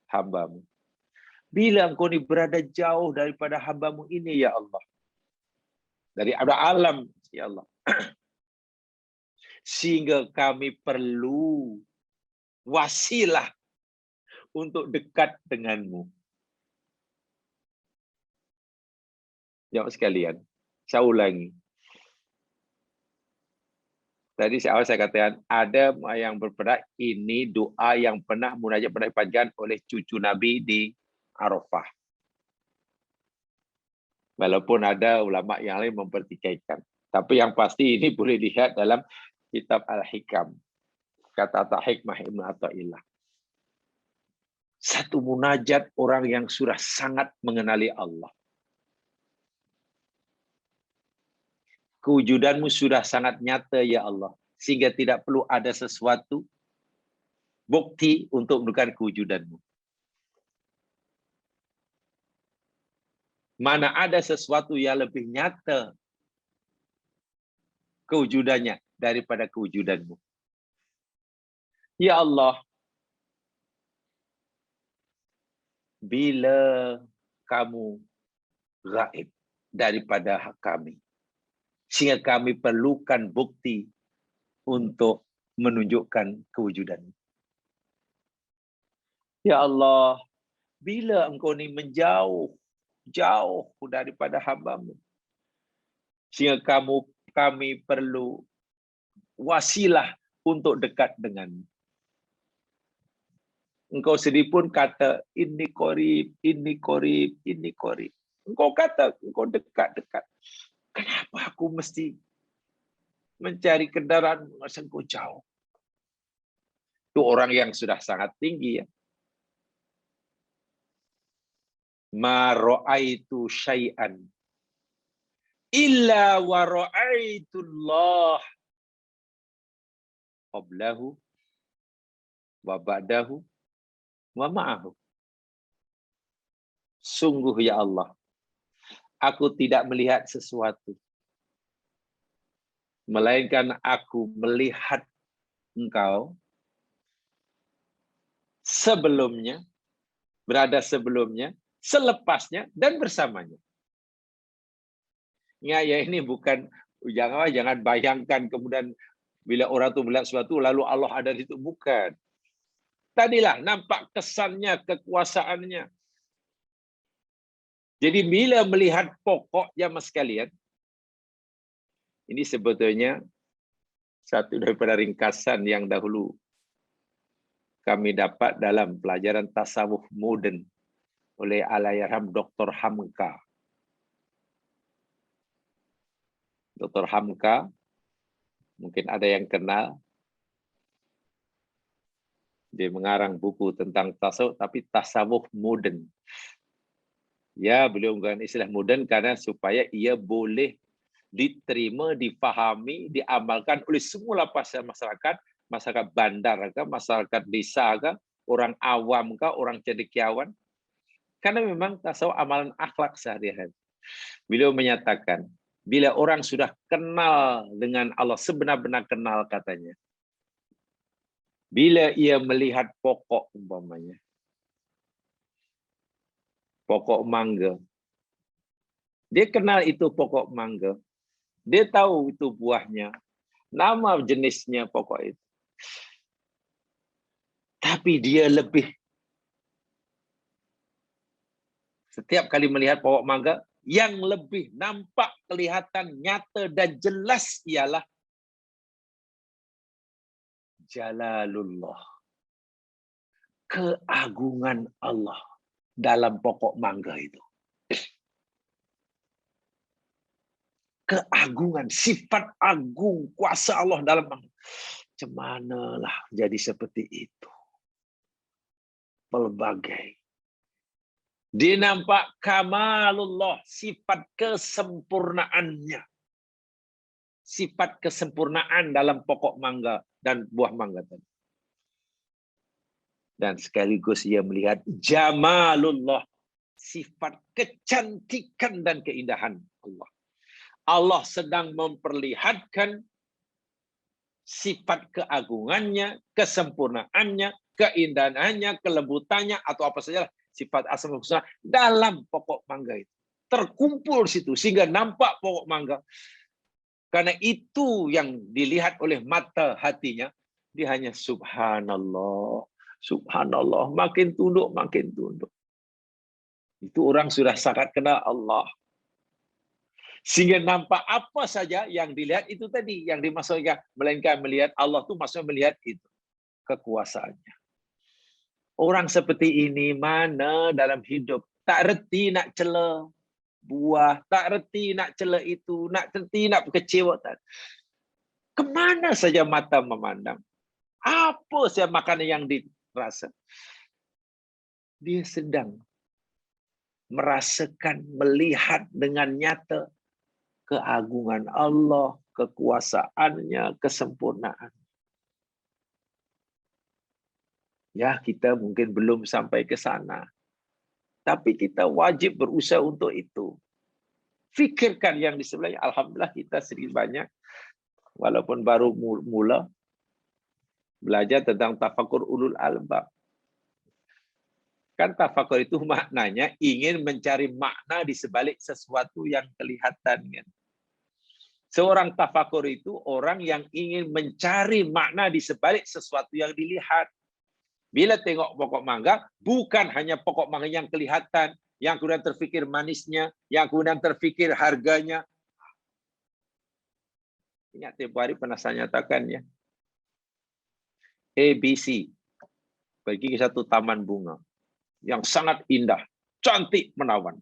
hambamu? Bila engkau ini berada jauh daripada hambamu ini, ya Allah. Dari ada alam, ya Allah. Sehingga kami perlu wasilah untuk dekat denganmu. Jawab sekalian, saya ulangi. Tadi saya katakan ada yang berperak ini doa yang pernah munajat pernah dipanjatkan oleh cucu Nabi di Arafah. Walaupun ada ulama yang lain mempertikaikan. Tapi yang pasti ini boleh dilihat dalam kitab Al-Hikam. Kata hikmah Ibnu Athaillah. Satu munajat orang yang sudah sangat mengenali Allah. Kewujudanmu sudah sangat nyata ya Allah, sehingga tidak perlu ada sesuatu bukti untuk menunjukkan kewujudanmu. Mana ada sesuatu yang lebih nyata kewujudannya daripada kewujudanmu. Ya Allah, bila kamu gaib daripada kami, sehingga kami perlukan bukti untuk menunjukkan kewujudan. Ya Allah, bila engkau ini menjauh, jauh daripada hamba-Mu, sehingga kami perlu wasilah untuk dekat denganmu. Engkau sendiri pun kata, ini korib, ini korib, ini korib. Engkau kata, engkau dekat-dekat. Kenapa aku mesti mencari kendaraan masa engkau jauh? Itu orang yang sudah sangat tinggi ya. Ma ra'aitu syai'an illa wa ra'aitullah qablahu wa ba'dahu wa ma'ahu. Sungguh ya Allah, aku tidak melihat sesuatu, melainkan aku melihat Engkau sebelumnya, berada sebelumnya, selepasnya, dan bersamanya. Ya ini bukan, jangan bayangkan kemudian bila orang itu melihat sesuatu lalu Allah ada di situ, bukan. Tadilah nampak kesannya, kekuasaannya. Jadi bila melihat pokok jamaah sekalian, ini sebetulnya satu daripada ringkasan yang dahulu kami dapat dalam pelajaran tasawuf moden oleh Allahyarham Dr. Hamka. Dr. Hamka, mungkin ada yang kenal. Dia mengarang buku tentang tasawuf, tapi tasawuf moden. Ya, beliau menggunakan istilah moden karena supaya ia boleh diterima, difahami, diamalkan oleh semua lapisan masyarakat, masyarakat bandar kah, masyarakat desa kah, orang awam kah, orang cendekiawan. Karena memang tasawuf amalan akhlak sehari-hari. Beliau menyatakan, bila orang sudah kenal dengan Allah, sebenar-benar kenal katanya, bila ia melihat pokok umpamanya, pokok mangga, dia kenal itu pokok mangga, dia tahu itu buahnya, nama jenisnya pokok itu. Tapi dia lebih, setiap kali melihat pokok mangga, yang lebih nampak, kelihatan, nyata, dan jelas ialah Jalalullah. Keagungan Allah dalam pokok mangga itu. Keagungan, sifat agung, kuasa Allah dalam mangga. Cemanalah jadi seperti itu. Pelbagai. Dia nampak kamalullah, sifat kesempurnaannya. Sifat kesempurnaan dalam pokok mangga dan buah mangga tadi. Dan sekaligus ia melihat jamalullah, sifat kecantikan dan keindahan Allah. Allah sedang memperlihatkan sifat keagungannya, kesempurnaannya, keindahannya, kelembutannya, atau apa saja sifat asmaul husna dalam pokok mangga itu. Terkumpul situ sehingga nampak pokok mangga. Karena itu yang dilihat oleh mata hatinya, dia hanya subhanallah, subhanallah, makin tunduk, makin tunduk. Itu orang sudah sangat kenal Allah. Sehingga nampak apa saja yang dilihat itu tadi, yang dimaksudkan, melainkan melihat Allah itu maksudnya melihat itu, kekuasaannya. Orang seperti ini mana dalam hidup tak reti nak cela buah, tak reti nak cela itu, nak reti nak kecewa. Kemana saja mata memandang? Apa saja makanan yang dirasa? Dia sedang merasakan, melihat dengan nyata keagungan Allah, kekuasaannya, kesempurnaan. Ya, kita mungkin belum sampai ke sana. Tapi kita wajib berusaha untuk itu. Fikirkan yang di sebelahnya. Alhamdulillah kita sedikit banyak. Walaupun baru mula belajar tentang tafakur ulul albab. Kan tafakur itu maknanya ingin mencari makna di sebalik sesuatu yang kelihatan. Kan? Seorang tafakur itu orang yang ingin mencari makna di sebalik sesuatu yang dilihat. Bila tengok pokok mangga, bukan hanya pokok mangga yang kelihatan, yang kemudian terfikir manisnya, yang kemudian terfikir harganya. Ingat tempoh hari pernah saya nyatakan ya. ABC pergi ke satu taman bunga yang sangat indah, cantik, menawan.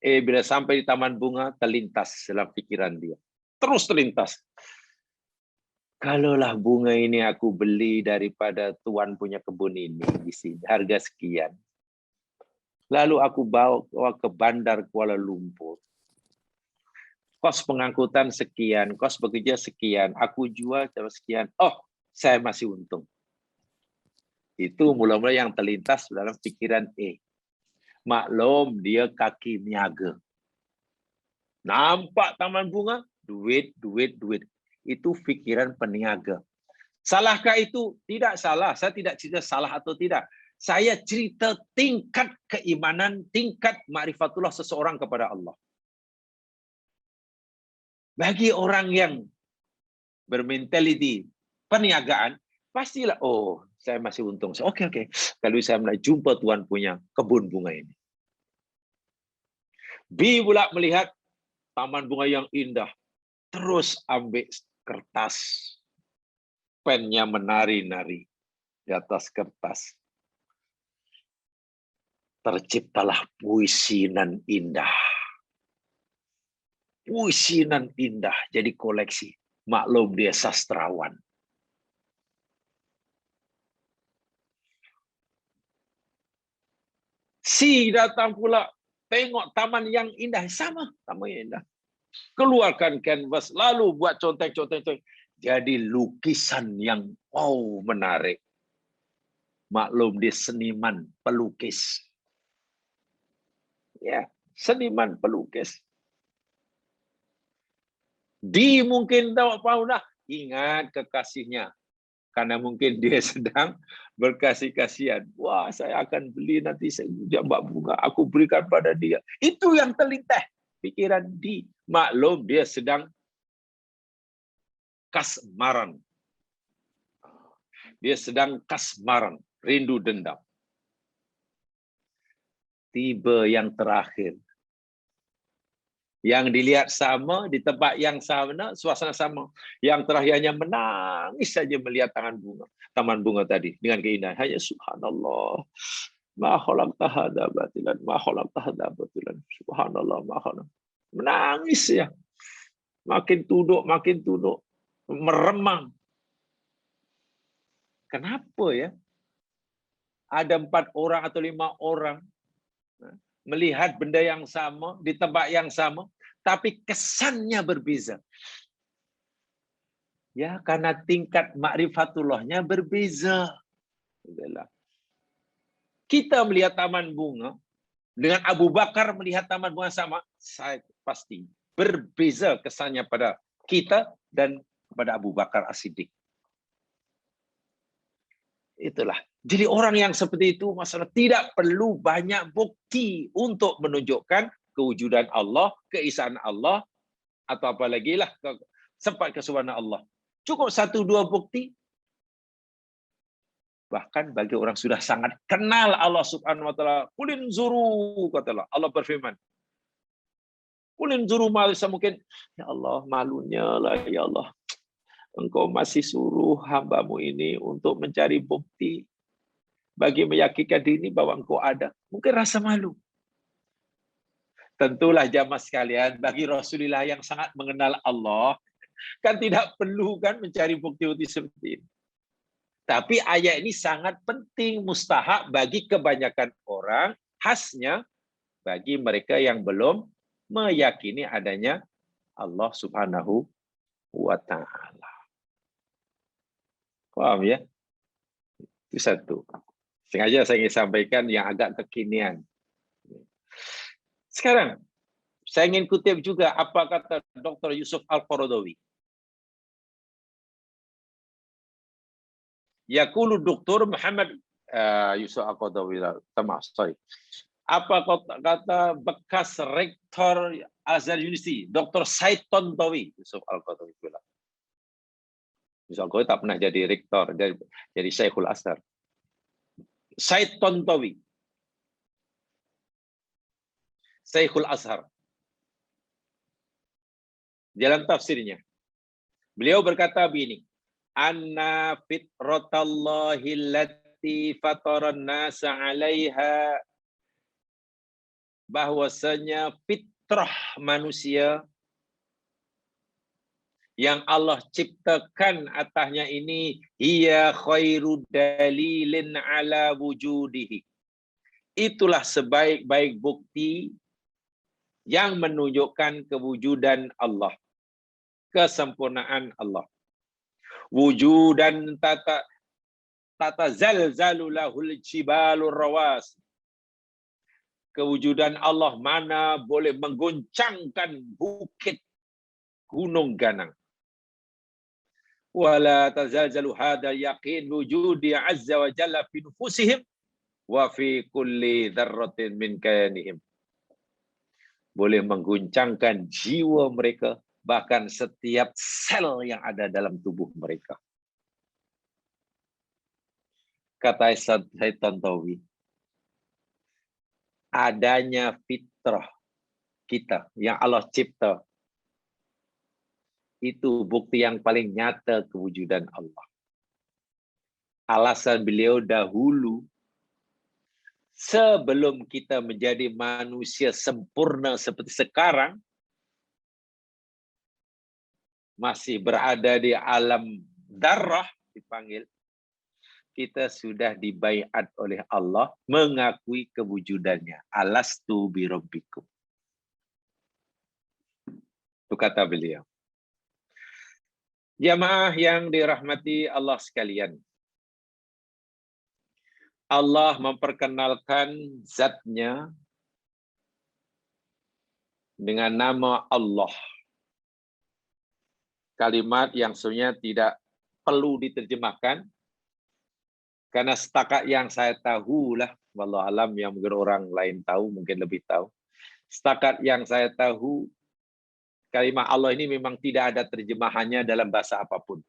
Bila sampai di taman bunga, terlintas dalam pikiran dia. Terus terlintas. Kalaulah bunga ini aku beli daripada tuan punya kebun ini di sini, harga sekian. Lalu aku bawa ke bandar Kuala Lumpur. Kos pengangkutan sekian, kos bekerja sekian, aku jual sekian. Oh, saya masih untung. Itu mula-mula yang terlintas dalam pikiran Maklum dia kaki niaga. Nampak taman bunga, duit, duit, duit. Itu pikiran peniaga. Salahkah itu? Tidak salah. Saya tidak cerita salah atau tidak. Saya cerita tingkat keimanan, tingkat ma'rifatullah seseorang kepada Allah. Bagi orang yang bermentaliti perniagaan, pastilah, oh, saya masih untung. Oke. Kalau saya mulai jumpa Tuhan punya kebun bunga ini. B pula melihat taman bunga yang indah. Terus ambil kertas. Pennya menari-nari di atas kertas. Terciptalah puisi nan indah. Puisi nan indah jadi koleksi. Maklum dia sastrawan. Si datang pula, tengok taman yang indah. Sama, taman yang indah. Keluarkan canvas, lalu buat contek-contek. Jadi lukisan yang menarik. Maklum dia seniman pelukis. Ya, seniman pelukis. Di mungkin tahu dah ingat kekasihnya. Karena mungkin dia sedang berkasih-kasihan. Wah, saya akan beli nanti jambak bunga. Aku berikan pada dia. Itu yang terlintas pikiran di. Maklum dia sedang kasmaran. Dia sedang kasmaran. Rindu dendam. Tiba yang terakhir. Yang dilihat sama, di tempat yang sama, suasana sama. Yang terakhirnya menangis saja melihat taman bunga tadi dengan keindahan. Hanya subhanallah. Ma khalaqta hadza batilan, ma khalaqta hadza batilan. Subhanallah, ma khalaq. Menangis ya. Makin tunduk, meremang. Kenapa ya? Ada 4 orang atau 5 orang melihat benda yang sama, di tempat yang sama, tapi kesannya berbeza. Ya, karena tingkat makrifatullahnya berbeza. Kita melihat taman bunga, dengan Abu Bakar melihat taman bunga sama, saya pasti berbeza kesannya pada kita dan pada Abu Bakar As-Siddiq. Itulah. Jadi orang yang seperti itu masalah tidak perlu banyak bukti untuk menunjukkan kewujudan Allah, keesaan Allah, atau apalagi lah sempat kesubuhan Allah. Cukup 1-2 bukti. Bahkan bagi orang sudah sangat kenal Allah Subhanahu wa taala, "Qulin zuru," kata Allah. Allah berfirman. "Qulin zuru," mungkin ya Allah, malunya lah ya Allah. Engkau masih suruh hambamu ini untuk mencari bukti bagi meyakinkan diri bahwa engkau ada. Mungkin rasa malu. Tentulah jamaah sekalian, bagi Rasulullah yang sangat mengenal Allah, kan tidak perlu kan mencari bukti-bukti seperti ini. Tapi ayat ini sangat penting, mustahab bagi kebanyakan orang, khasnya bagi mereka yang belum meyakini adanya Allah Subhanahu wa Ta'ala. Paham ya? Itu satu. Sengaja saya ingin sampaikan yang agak kekinian. Sekarang, saya ingin kutip juga apa kata Dr. Yusuf Al-Qaradawi. Yaqulu Dr. Muhammad Yusuf Al-Qaradawi, sorry. Apa kata bekas rektor Azhar University, Dr. Said Tontowi, Yusuf Al-Qaradawi bilang. Yusuf Al-Qaradawi tak pernah jadi rektor, jadi Syekhul Azhar. Said Tontowi, Syekhul Azhar. Dalam tafsirnya, beliau berkata begini, "Anna fitratallahi allati fataran nasa 'alaiha", bahwasanya fitrah manusia yang Allah ciptakan atasnya ini, hiya khairu dalilin ala wujudihi. Itulah sebaik-baik bukti yang menunjukkan kewujudan Allah, kesempurnaan Allah. Wujudan tatazalzalu lahul jibalur rawas. Kewujudan Allah mana boleh mengguncangkan bukit gunung ganang. Wala tazalzalu hada yaqin wujudi azza wa jalla fi nufusihim wa fi kulli dzarratin min kayanihim. Boleh mengguncangkan jiwa mereka, bahkan setiap sel yang ada dalam tubuh mereka. Kata Said Tantawi, adanya fitrah kita yang Allah cipta, itu bukti yang paling nyata kewujudan Allah. Alasan beliau dahulu, sebelum kita menjadi manusia sempurna seperti sekarang, masih berada di alam darah, dipanggil, kita sudah dibaiat oleh Allah mengakui kewujudannya. Alastu bi rabbikum. Itu kata beliau. Jamaah yang dirahmati Allah sekalian, Allah memperkenalkan zatnya dengan nama Allah. Kalimat yang sebenarnya tidak perlu diterjemahkan, karena setakat yang saya tahu lah, wallahu alam, yang mungkin orang lain tahu, mungkin lebih tahu. Setakat yang saya tahu, kalimat Allah ini memang tidak ada terjemahannya dalam bahasa apapun.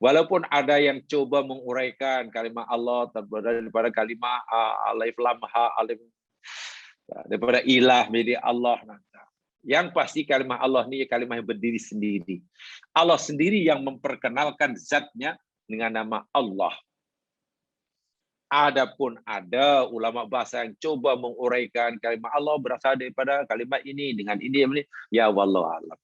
Walaupun ada yang coba menguraikan kalimat Allah daripada kalimat alif lam ha alif, daripada ilah menjadi Allah. Yang pasti kalimat Allah ini kalimat yang berdiri sendiri. Allah sendiri yang memperkenalkan zatnya dengan nama Allah. Adapun ada ulama bahasa yang coba menguraikan kalimat Allah berasal daripada kalimat ini dengan ini, ya wallahu alam.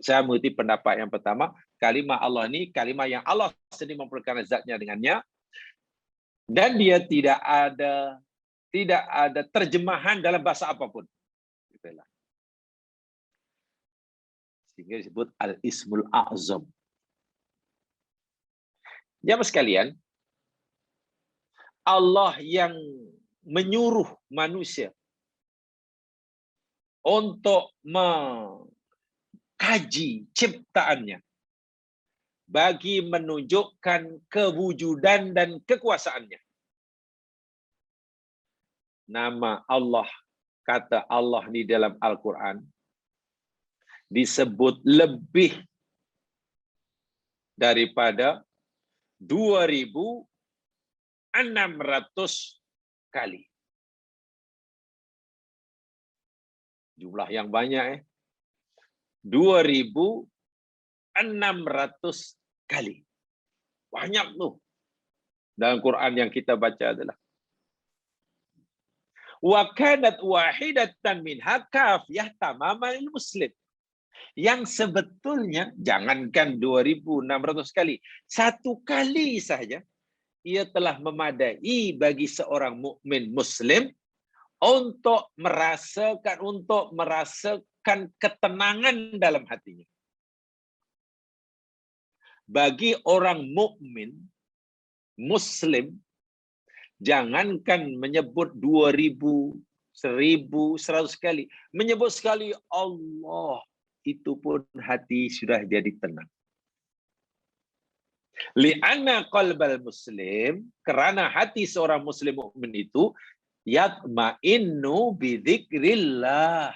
Saya mengerti pendapat yang pertama, kalimat Allah ini kalimat yang Allah sendiri memperkenalkan zatnya dengannya, dan dia tidak ada terjemahan dalam bahasa apapun. Sehingga disebut al-ismul a'zam. Jamaah sekalian, Allah yang menyuruh manusia untuk mengkaji ciptaannya bagi menunjukkan kewujudan dan kekuasaannya. Nama Allah, kata Allah di dalam Al-Quran, disebut lebih daripada 2.600 kali. Jumlah yang banyak, 2.600 kali. Banyak tuh. Dalam Quran yang kita baca adalah wa kanat wahidatan minha kafiyah tamamal muslim. Yang sebetulnya jangankan 2.600 kali, satu kali saja ia telah memadai bagi seorang mukmin muslim untuk merasakan ketenangan dalam hatinya. Bagi orang mukmin muslim, jangankan menyebut 2.000, 1.000, 100 kali, menyebut sekali Allah, itu pun hati sudah jadi tenang. Li'anna qalbal muslim, karena hati seorang muslim mukmin itu yatma'innu bidzikrillah,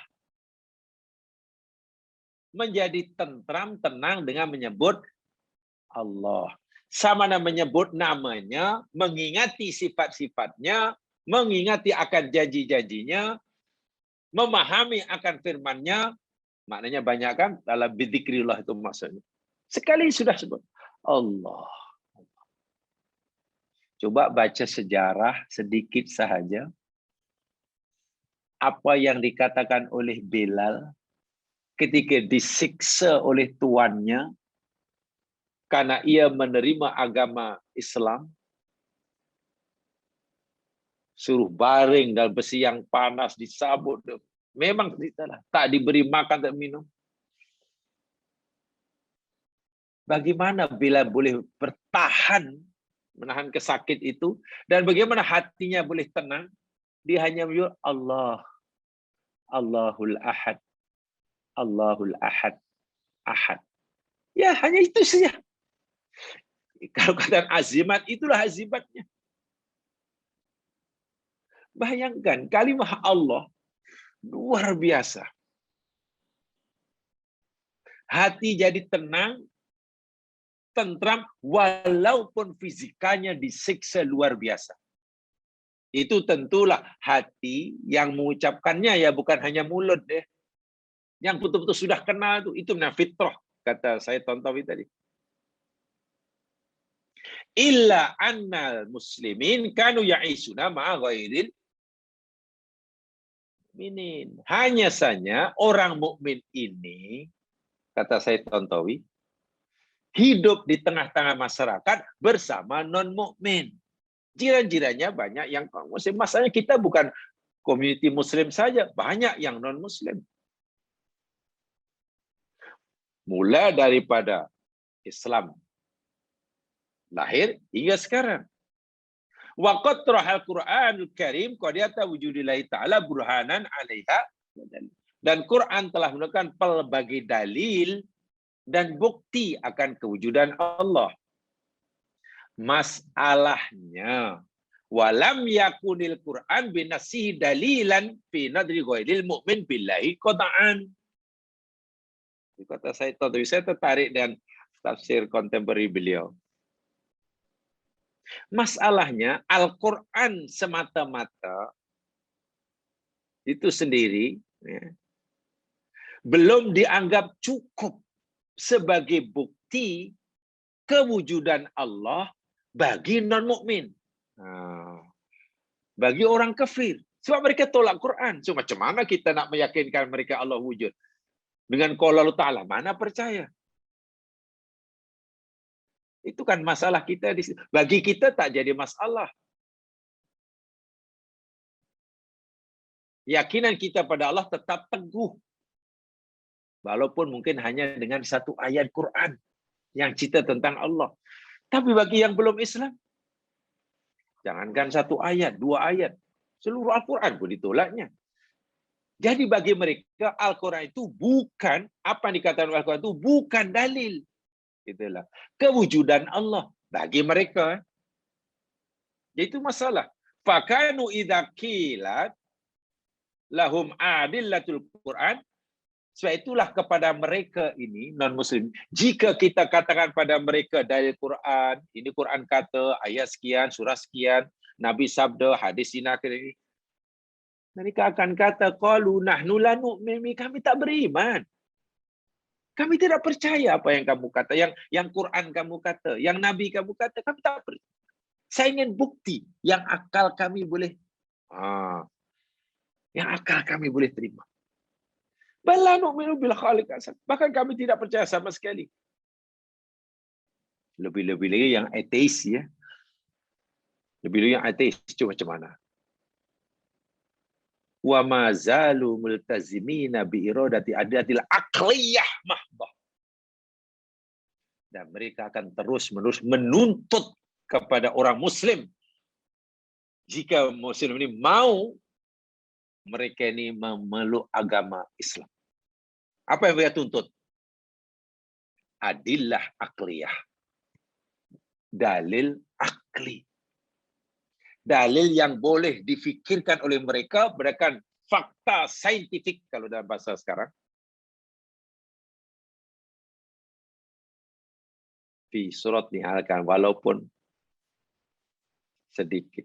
menjadi tentram, tenang dengan menyebut Allah. Sama dengan menyebut namanya, mengingati sifat-sifatnya, mengingati akan janji-janjinya, memahami akan firman-Nya. Maknanya banyak kan dalam bidzikrillah itu maksudnya. Sekali sudah sebut Allah. Coba baca sejarah sedikit sahaja. Apa yang dikatakan oleh Bilal ketika disiksa oleh tuannya karena ia menerima agama Islam. Suruh baring dalam besi yang panas, disabut. Memang tak diberi makan, tak minum. Bagaimana bila boleh bertahan, menahan kesakit itu, dan bagaimana hatinya boleh tenang? Dia hanya menyebut Allah, Allahul Ahad, Allahul Ahad, Ahad. Ya, hanya itu saja. Kalau kata azimat, itulah azimatnya. Bayangkan, kalimah Allah luar biasa. Hati jadi tenang, tentram, walaupun fisikanya disiksa luar biasa. Itu tentulah hati yang mengucapkannya, ya bukan hanya mulut deh. Yang betul-betul sudah kenal itu fitrah, kata saya Tontowi tadi. Illa annal muslimin kanu ya'isuna ma'a ghairil mu'minin. Hanya saja orang mukmin ini, kata saya Tontowi, hidup di tengah-tengah masyarakat bersama non-mukmin. Jiran-jirannya banyak yang muslim. Masalahnya kita bukan community muslim saja, banyak yang non-muslim. Mulai daripada Islam lahir hingga sekarang. Waqad rahal Qur'anul Karim qadiyata wujudillahi ta'ala burhanan 'alaiha. Dan Quran telah menunjukkan pelbagai dalil dan bukti akan kewujudan Allah. Masalahnya, walam yakunil Quran binasihi dalilan fi nadri ghairil mu'min billahi qata'an. Kata saya tertarik dengan tafsir kontemporer beliau. Masalahnya Al-Quran semata-mata itu sendiri ya, belum dianggap cukup sebagai bukti kewujudan Allah bagi non-mukmin. Bagi orang kafir. Sebab mereka tolak Quran. So, macam mana kita nak meyakinkan mereka Allah wujud? Dengan qaulullah Ta'ala, mana percaya? Itu kan masalah kita. Bagi kita tak jadi masalah. Keyakinan kita pada Allah tetap teguh. Walaupun mungkin hanya dengan satu ayat Quran yang cerita tentang Allah. Tapi bagi yang belum Islam, jangankan satu ayat, dua ayat. Seluruh Al-Quran pun ditolaknya. Jadi bagi mereka Al-Quran itu bukan, apa yang dikatakan Al-Quran itu bukan dalil. Itulah kewujudan Allah bagi mereka. Itu masalah. Fakanu idza qilat lahum adillatul Quran. Sebab itulah kepada mereka ini non-muslim. Jika kita katakan pada mereka dalil Quran, ini Quran kata ayat sekian, surah sekian, Nabi sabda, hadis ini, mereka akan kata qalu nahnu la nu'min, kami tak beriman. Kami tidak percaya apa yang kamu kata, yang Quran kamu kata, yang Nabi kamu kata, kami tak percaya. Saya ingin bukti yang akal kami boleh terima. Bala nu'minu bil khaliq asal. Bahkan kami tidak percaya sama sekali. Lebih-lebih lagi yang ateis ya. Lebih-lebih yang ateis itu macam mana? Wa ma zalu multazimina bi iradati adatil aqliyah mahdah. Dan mereka akan terus-menerus menuntut kepada orang muslim. Jika muslim ini mau, mereka ini memeluk agama Islam. Apa yang mereka tuntut? Adillah akliyah. Dalil akli. Dalil yang boleh difikirkan oleh mereka berdasarkan fakta saintifik kalau dalam bahasa sekarang. Fi surat nihalkan walaupun sedikit.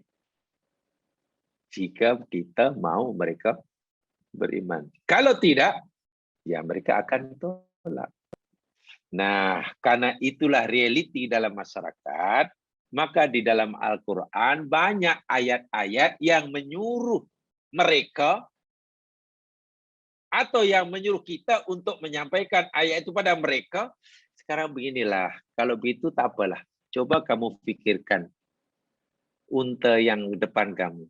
Jika kita mau mereka beriman. Kalau tidak, ya mereka akan tolak. Nah, karena itulah realiti dalam masyarakat, maka di dalam Al-Quran banyak ayat-ayat yang menyuruh mereka atau yang menyuruh kita untuk menyampaikan ayat itu pada mereka. Sekarang beginilah, kalau begitu tak apalah. Coba kamu pikirkan unta yang depan kamu.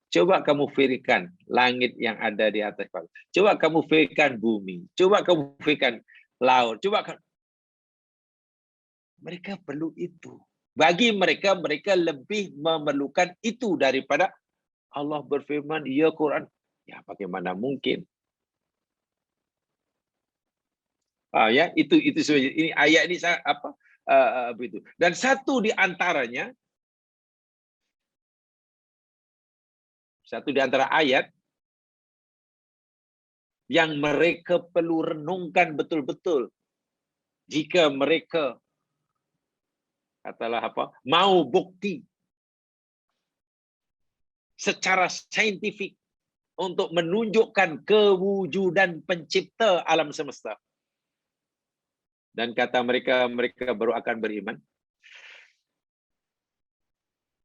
Coba kamu fikirkan langit yang ada di atas kepala. Coba kamu fikirkan bumi. Coba kamu fikirkan laut. Mereka perlu itu. Bagi mereka, mereka lebih memerlukan itu daripada Allah berfirman, ya Quran. Ya bagaimana mungkin? Ya itu sebenarnya. Ini ayat ini apa? Begitu. Dan satu di antaranya, satu di antara ayat yang mereka perlu renungkan betul-betul jika mereka katalah apa mau bukti secara saintifik untuk menunjukkan kewujudan pencipta alam semesta. Dan kata mereka, mereka baru akan beriman.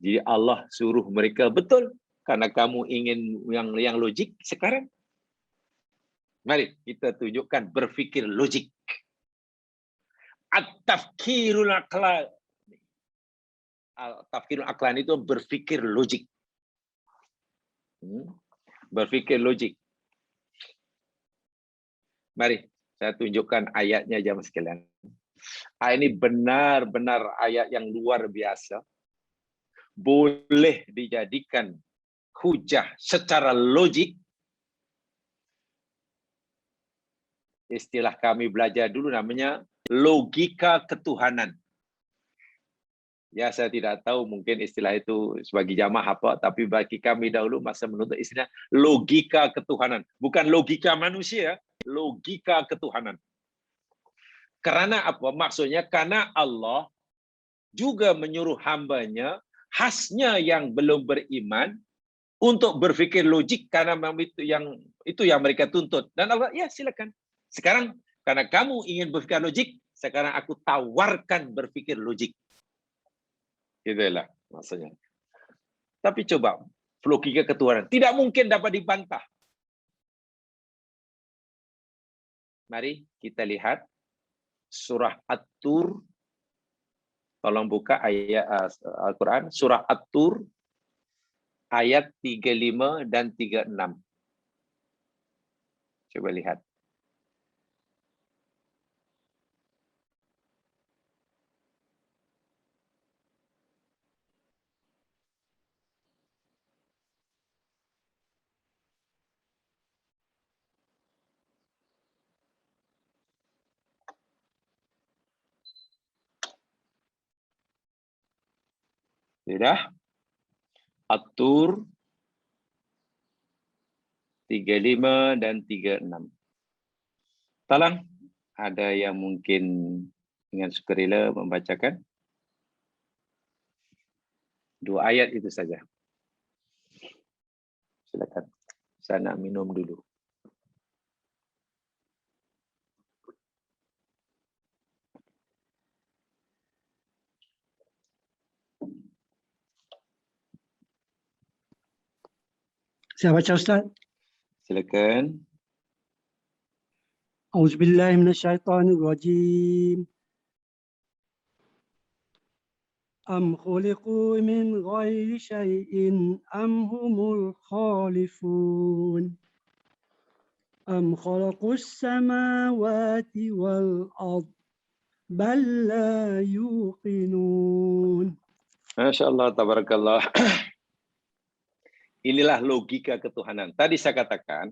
Jadi Allah suruh mereka, betul, karena kamu ingin yang logik sekarang. Mari kita tunjukkan berfikir logik. At-tafkirul aqlan. Tafkirul aqlan itu berfikir logik. Berfikir logik. Mari saya tunjukkan ayatnya jamaah sekalian. Ini benar-benar ayat yang luar biasa. Boleh dijadikan hujah secara logik. Istilah kami belajar dulu namanya logika ketuhanan. Ya, saya tidak tahu mungkin istilah itu sebagai jamaah apa, tapi bagi kami dahulu masa menuntut istilah logika ketuhanan. Bukan logika manusia, logika ketuhanan. Karena apa? Maksudnya karena Allah juga menyuruh hambanya, khasnya yang belum beriman, untuk berpikir logik karena itu yang mereka tuntut. Dan Allah, ya silakan. Sekarang karena kamu ingin berpikir logik, sekarang aku tawarkan berpikir logik. Itulah maksudnya. Tapi coba logika ketuhanan tidak mungkin dapat dibantah. Mari kita lihat surah At-Tur. Tolong buka ayat Al-Quran. Surah At-Tur ayat 35 dan 36. Coba lihat. Sudah? At-Tur 35 dan 36. Tolong, ada yang mungkin dengan sukarela membacakan? 2 ayat itu saja. Silakan. Saya nak minum dulu. Saya baca Ustaz. Silakan. Auzubillahi minasyaitonirrajim. Am khuliqu min ghairi syai'in am humul khalifun. Am khalaqus samawati wal ard bal la yuqinun. Masya-Allah, tabarakallah. Inilah logika ketuhanan. Tadi saya katakan,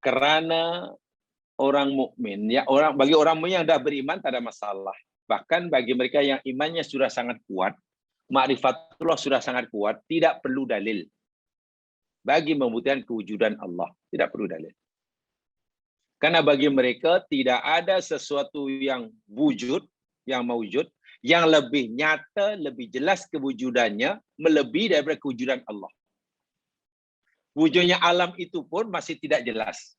karena orang mukmin, ya bagi orang mukmin yang sudah beriman tak ada masalah. Bahkan bagi mereka yang imannya sudah sangat kuat, ma'rifatullah sudah sangat kuat, tidak perlu dalil. Bagi membuktikan kewujudan Allah, tidak perlu dalil. Karena bagi mereka tidak ada sesuatu yang wujud, yang mewujud, yang lebih nyata, lebih jelas kewujudannya, melebihi daripada kewujudan Allah. Wujudnya alam itu pun masih tidak jelas.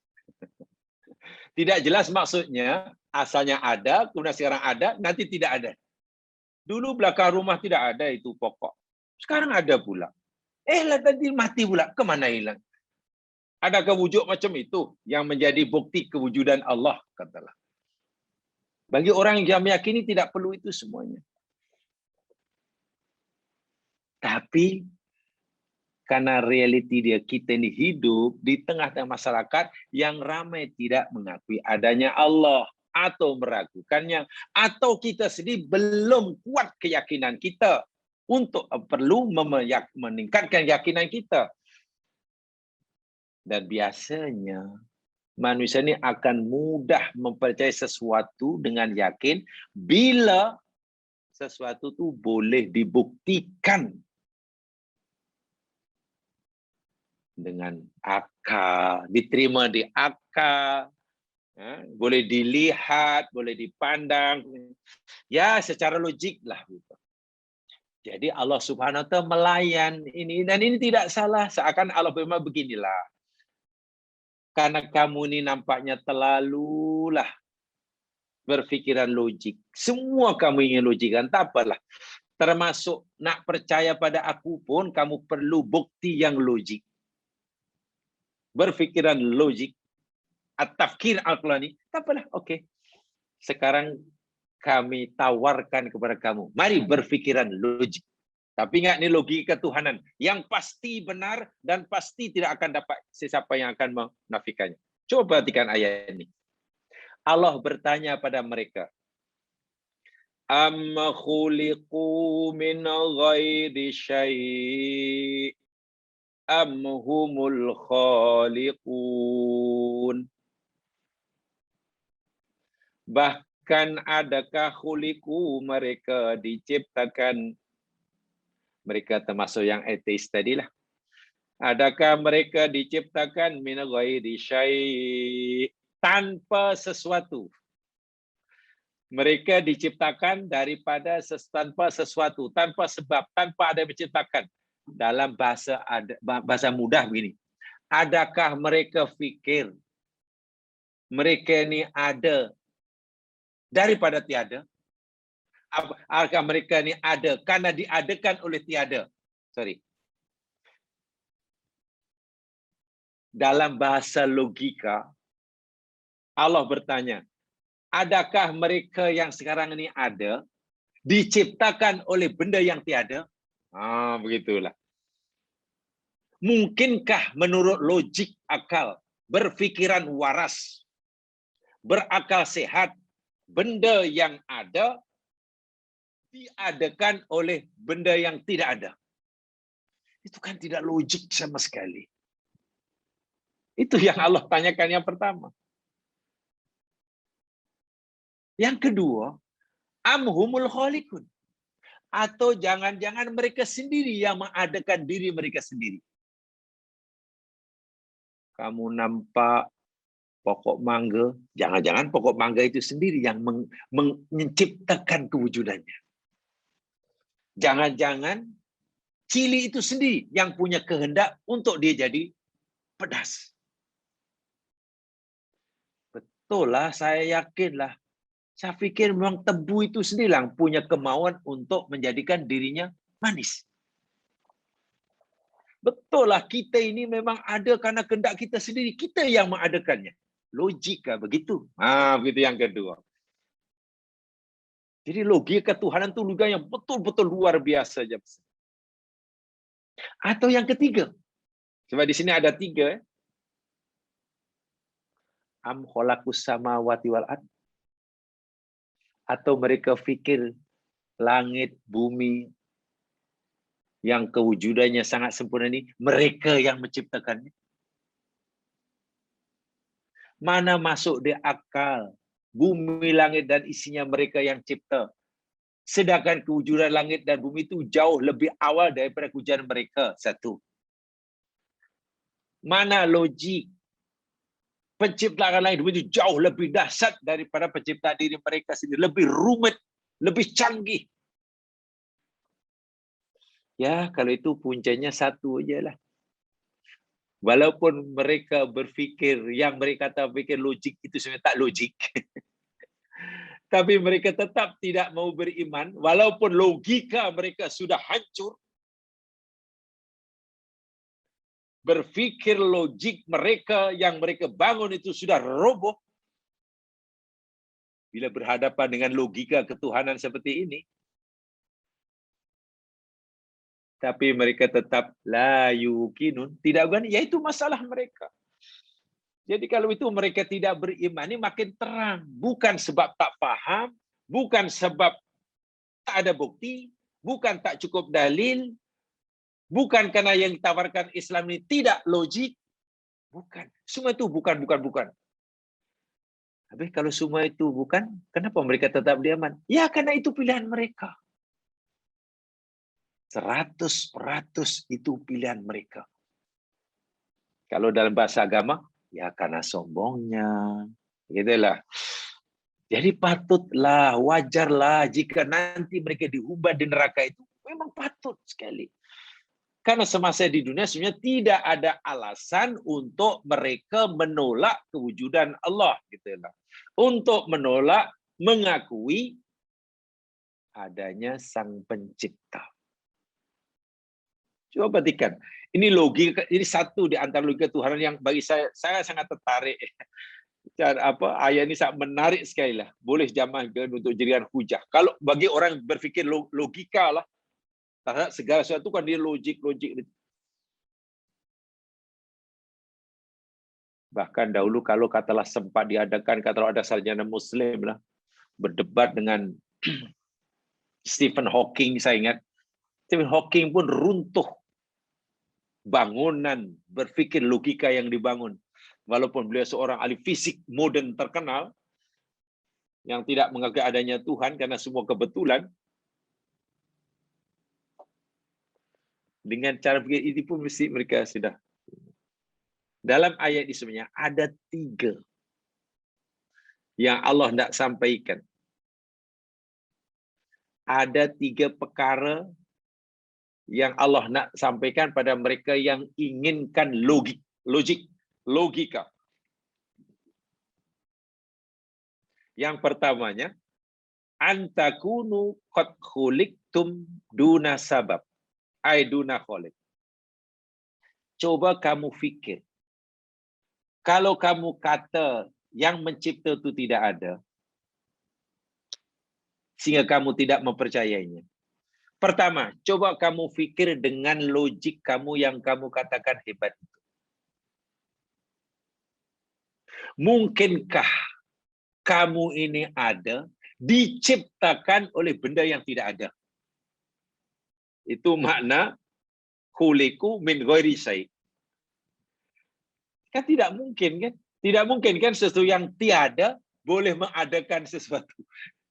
Tidak jelas maksudnya, asalnya ada, kemudian sekarang ada, nanti tidak ada. Dulu belakang rumah tidak ada itu pokok. Sekarang ada pula. Lah tadi mati pula, kemana hilang? Adakah wujud macam itu yang menjadi bukti kewujudan Allah? Katalah. Bagi orang yang meyakini tidak perlu itu semuanya. Tapi Karena realiti dia, kita ini hidup di tengah-tengah masyarakat yang ramai tidak mengakui adanya Allah atau meragukannya, atau kita sendiri belum kuat keyakinan kita untuk perlu meningkatkan keyakinan kita. Dan biasanya manusia ini akan mudah mempercayai sesuatu dengan yakin bila sesuatu itu boleh dibuktikan dengan akal, diterima di akal, boleh dilihat, boleh dipandang, ya secara logik lah. Jadi Allah Subhanahu Wa Taala melayan ini, dan ini tidak salah. Seakan Allah memang beginilah. Karena kamu ini nampaknya terlalulah berfikiran logik. Semua kamu ingin logikan, tak apalah. Termasuk nak percaya pada aku pun kamu perlu bukti yang logik. Berfikiran logik, at-tafkir al-qalani, tak apalah, oke. Sekarang kami tawarkan kepada kamu, mari berfikiran logik. Tapi ingat, ini logika ketuhanan yang pasti benar dan pasti tidak akan dapat sesiapa yang akan menafikannya. Coba perhatikan ayat ini. Allah bertanya pada mereka, Am khuliqu min ghairi syai' am humul khaliqun. Bahkan adakah khuliqu, mereka diciptakan, mereka termasuk yang ateis tadilah. Adakah mereka diciptakan min ghairi syai', tanpa sesuatu. Mereka diciptakan daripada tanpa sesuatu, tanpa sebab, tanpa ada yang menciptakan. Dalam bahasa mudah begini. Adakah mereka fikir mereka ini ada daripada tiada? Adakah mereka ini ada karena diadakan oleh tiada? Sorry. Dalam bahasa logika, Allah bertanya, adakah mereka yang sekarang ini ada diciptakan oleh benda yang tiada? Begitulah. Mungkinkah menurut logik akal, berfikiran waras, berakal sehat, benda yang ada diadakan oleh benda yang tidak ada? Itu kan tidak logik sama sekali. Itu yang Allah tanyakan yang pertama. Yang kedua, amhumul khaliqun. Atau jangan-jangan mereka sendiri yang mengadakan diri mereka sendiri. Kamu nampak pokok mangga, jangan-jangan pokok mangga itu sendiri yang menciptakan kewujudannya. Jangan-jangan cili itu sendiri yang punya kehendak untuk dia jadi pedas. Betul lah, saya yakinlah. Saya pikir memang tebu itu sendiri yang punya kemauan untuk menjadikan dirinya manis. Betul lah, kita ini memang ada karena kehendak kita sendiri. Kita yang mengadakannya. Logika begitu. Begitu yang kedua. Jadi logika Tuhan itu logika yang betul-betul luar biasa. Atau yang ketiga. Sebab di sini ada tiga. Am khalaqus samawati wal ard. Atau mereka fikir langit, bumi, yang kewujudannya sangat sempurna ini, mereka yang menciptakannya. Mana masuk di akal, bumi, langit, dan isinya mereka yang cipta. Sedangkan kewujudan langit dan bumi itu jauh lebih awal daripada kewujudan mereka. Satu. Mana logik penciptaan langit bumi itu jauh lebih dahsyat daripada penciptaan diri mereka sendiri. Lebih rumit, lebih canggih. Ya, kalau itu puncanya satu aja lah. Walaupun mereka berfikir, yang mereka kata fikir logik itu sebenarnya tak logik. Tapi mereka tetap tidak mau beriman, walaupun logika mereka sudah hancur. Berfikir logik mereka yang mereka bangun itu sudah roboh. Bila berhadapan dengan logika ketuhanan seperti ini, Tapi mereka tetap la yuqinun, tidak berani, yaitu masalah mereka. Jadi kalau itu mereka tidak beriman, ini makin terang. Bukan sebab tak paham, bukan sebab tak ada bukti, bukan tak cukup dalil, bukan karena yang ditawarkan Islam ini tidak logik, bukan. Semua itu bukan. Habis kalau semua itu bukan, kenapa mereka tetap diaman? Ya karena itu pilihan mereka. 100% itu pilihan mereka. Kalau dalam bahasa agama, ya karena sombongnya. Gitulah. Jadi patutlah, wajarlah jika nanti mereka diubah di neraka itu. Memang patut sekali. Karena semasa di dunia sebenarnya tidak ada alasan untuk mereka menolak kewujudan Allah. Gitulah. Untuk menolak, mengakui adanya Sang Pencipta. Coba perhatikan. Ini logika, ini satu di antara logika Tuhan yang bagi saya sangat tertarik. Dan ayat ini sangat menarik sekali lah. Boleh jamaahkan untuk jadikan hujah. Kalau bagi orang berfikir logika lah, terhadap segala sesuatu kan dia logik. Bahkan dahulu kalau katalah sempat diadakan, katalah ada sarjana Muslim lah, berdebat dengan Stephen Hawking, saya ingat. Stephen Hawking pun runtuh bangunan berpikir logika yang dibangun. Walaupun beliau seorang ahli fisik modern terkenal, yang tidak mengakui adanya Tuhan karena semua kebetulan, dengan cara pikir itu pun mesti mereka sudah. Dalam ayat ini sebenarnya ada 3 yang Allah tidak sampaikan. Ada 3 perkara yang Allah nak sampaikan pada mereka yang inginkan logika. Yang pertamanya, antakunu qad khuliqtum duna sabab, ay duna khaliq. Coba kamu fikir, kalau kamu kata yang mencipta itu tidak ada, sehingga kamu tidak mempercayainya. Pertama, coba kamu fikir dengan logik kamu yang kamu katakan hebat itu. Mungkinkah kamu ini ada, diciptakan oleh benda yang tidak ada? Itu makna khuliqu min ghairi syai'. Kan tidak mungkin kan? Tidak mungkin kan sesuatu yang tiada boleh mengadakan sesuatu.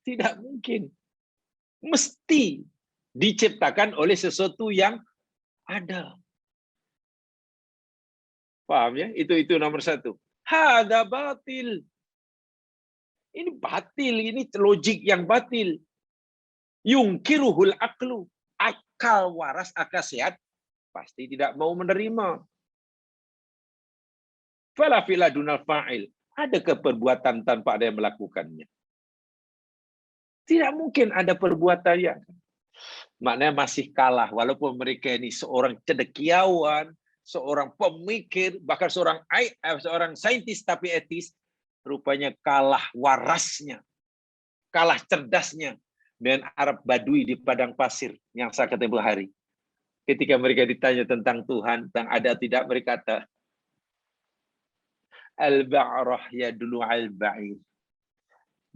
Tidak mungkin. Mesti diciptakan oleh sesuatu yang ada. Paham ya? Itu nomor 1. Hada batil. Ini batil, ini logik yang batil. Yungkiruhul aqlu. Akal waras, akal sehat pasti tidak mau menerima. Fala fila dunal fa'il. Adakah perbuatan tanpa ada yang melakukannya? Tidak mungkin ada perbuatan yang maknanya masih kalah. Walaupun mereka ini seorang cendekiawan, seorang pemikir, bahkan seorang saintis tapi etis, rupanya kalah warasnya, kalah cerdasnya dengan Arab Badui di padang pasir yang saya ketemu hari. Ketika mereka ditanya tentang Tuhan, tentang ada tidak, mereka kata, al-ba'rah yadulu al-ba'ir.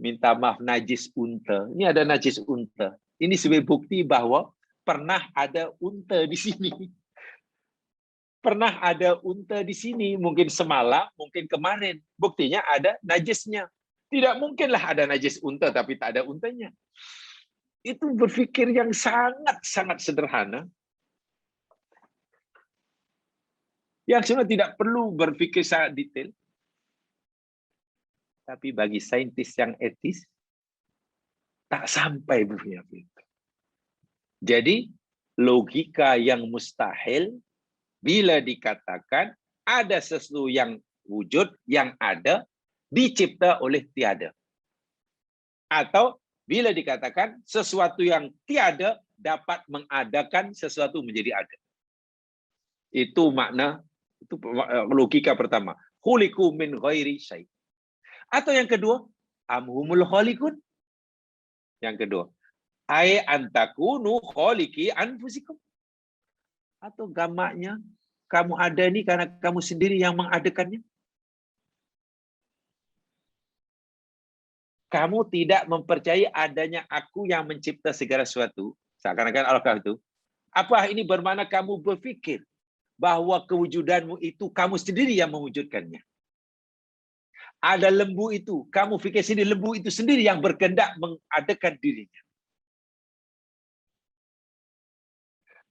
Minta maaf, najis unta. Ini ada najis unta. Ini sebagai bukti bahwa pernah ada unta di sini. Pernah ada unta di sini. Mungkin semalam, mungkin kemarin. Buktinya ada najisnya. Tidak mungkinlah ada najis unta tapi tak ada untanya. Itu berpikir yang sangat-sangat sederhana. Yang sebenarnya tidak perlu berpikir sangat detail. Tapi bagi saintis yang etis, tak sampai bunyinya. Jadi, logika yang mustahil, bila dikatakan ada sesuatu yang wujud, yang ada, dicipta oleh tiada. Atau, bila dikatakan sesuatu yang tiada, dapat mengadakan sesuatu menjadi ada. Itu makna, itu logika pertama. Khuliqu min ghairi syai'. Atau yang kedua, amhumul khaliqun. Yang kedua, ay antakunu khaliqi anfusikum. Atau gamaknya, kamu ada ini karena kamu sendiri yang mengadakannya? Kamu tidak mempercayai adanya aku yang mencipta segala sesuatu. Seakan-akan Allah itu. Apa ini bermakna kamu berpikir bahwa kewujudanmu itu kamu sendiri yang mewujudkannya? Ada lembu itu, kamu fikir sendiri lembu itu sendiri yang berkehendak mengadakan dirinya.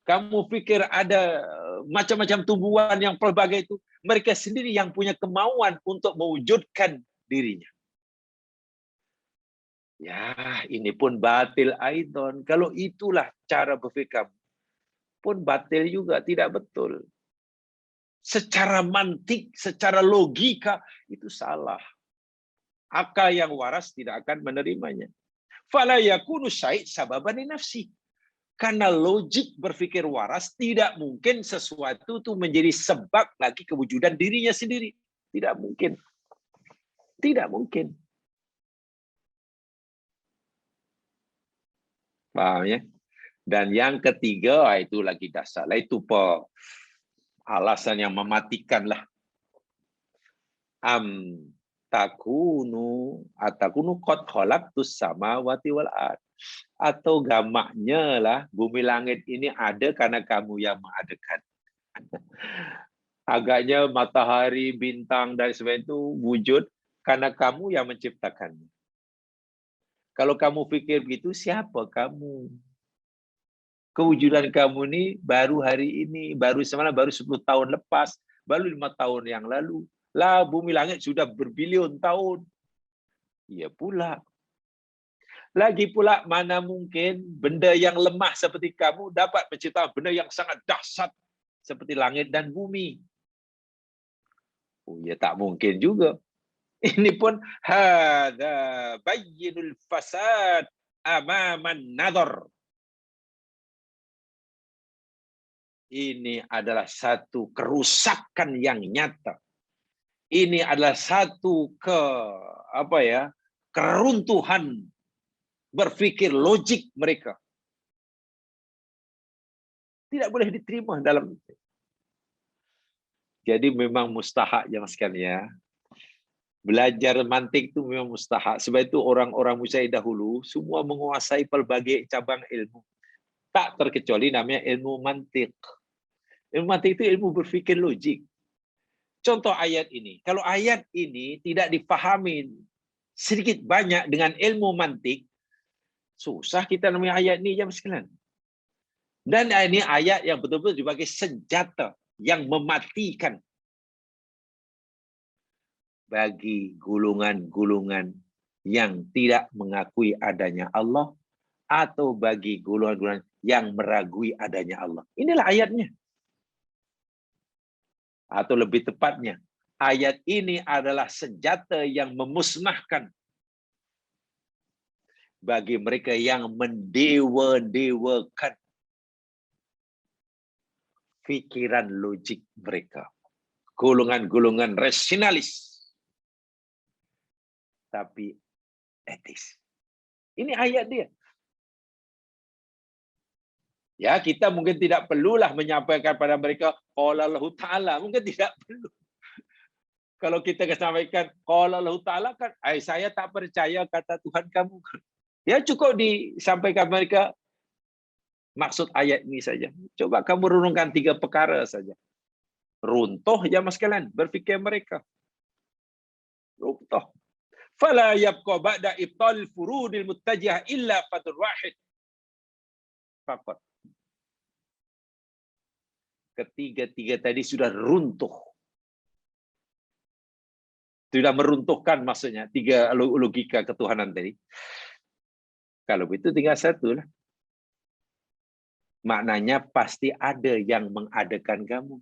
Kamu pikir ada macam-macam tumbuhan yang pelbagai itu, mereka sendiri yang punya kemauan untuk mewujudkan dirinya. Ya, ini pun batil aidon. Kalau itulah cara berfikir pun batil juga, tidak betul. Secara mantik, secara logika, itu salah. Akal yang waras tidak akan menerimanya. Fala yakunu syai' sababan li nafsi. Karena logik berpikir waras tidak mungkin sesuatu itu menjadi sebab lagi kewujudan dirinya sendiri. Tidak mungkin. Tidak mungkin. Paham ya? Dan yang ketiga, itu lagi dasar. Itu alasan yang mematikan lah. Takunu qad khalaqtus samawati wal ard. Atau gamaknya lah, bumi langit ini ada karena kamu yang mengadakan. Agaknya matahari, bintang, dan sebagainya itu wujud karena kamu yang menciptakannya. Kalau kamu pikir begitu, siapa kamu? Kewujudan kamu ini baru hari ini, baru semalam, baru 10 tahun lepas, baru 5 tahun yang lalu. Lah, bumi langit sudah berbilion tahun. Iya pula. Lagi pula, mana mungkin benda yang lemah seperti kamu dapat menciptakan benda yang sangat dahsyat seperti langit dan bumi. Oh ya, tak mungkin juga. Ini pun hadza bayyinul fasad amaman nadhar. Ini adalah satu kerusakan yang nyata. Ini adalah satu keruntuhan berpikir logik mereka. Tidak boleh diterima dalam. Jadi memang mustahak yang sekalian ya. Belajar mantik itu memang mustahak. Sebab itu orang-orang Musyrik dahulu semua menguasai pelbagai cabang ilmu. Tak terkecuali namanya ilmu mantik. Ilmu mantik itu ilmu berfikir logik. Contoh ayat ini. Kalau ayat ini tidak dipahami sedikit banyak dengan ilmu mantik, susah kita namanya ayat ini jam sekalian. Dan ini ayat yang betul-betul sebagai senjata yang mematikan bagi golongan-golongan yang tidak mengakui adanya Allah atau bagi golongan-golongan yang meragui adanya Allah. Inilah ayatnya. Atau lebih tepatnya, ayat ini adalah senjata yang memusnahkan bagi mereka yang mendewa-dewakan pikiran logik mereka. Golongan-golongan rasionalis. Tapi etis. Ini ayat dia. Ya, kita mungkin tidak perlulah menyampaikan pada mereka qala Allah Ta'ala. Mungkin tidak perlu. Kalau kita sampaikan qala Allah Ta'ala kan, saya tak percaya kata Tuhan kamu. Ya cukup disampaikan mereka maksud ayat ini saja. Coba kamu renungkan 3 perkara saja. Runtuh jamaah sekalian berfikir mereka. Runtuh. Fala yabqa ba'da ibtal furudil muttajihah illa fatur wahid. Faqat. Ketiga-tiga tadi sudah runtuh. Sudah meruntuhkan maksudnya 3 logika ketuhanan tadi. Kalau itu tinggal satu lah. Maknanya pasti ada yang mengadakan kamu.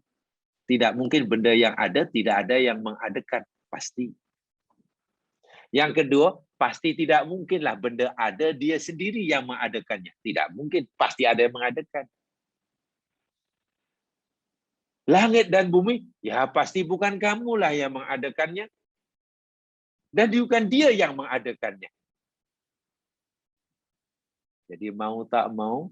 Tidak mungkin benda yang ada tidak ada yang mengadakan. Pasti. Yang kedua, pasti tidak mungkinlah benda ada dia sendiri yang mengadakannya. Tidak mungkin, pasti ada yang mengadakan. Langit dan bumi, ya pasti bukan kamulah yang mengadakannya. Dan bukan dia yang mengadakannya. Jadi mau tak mau,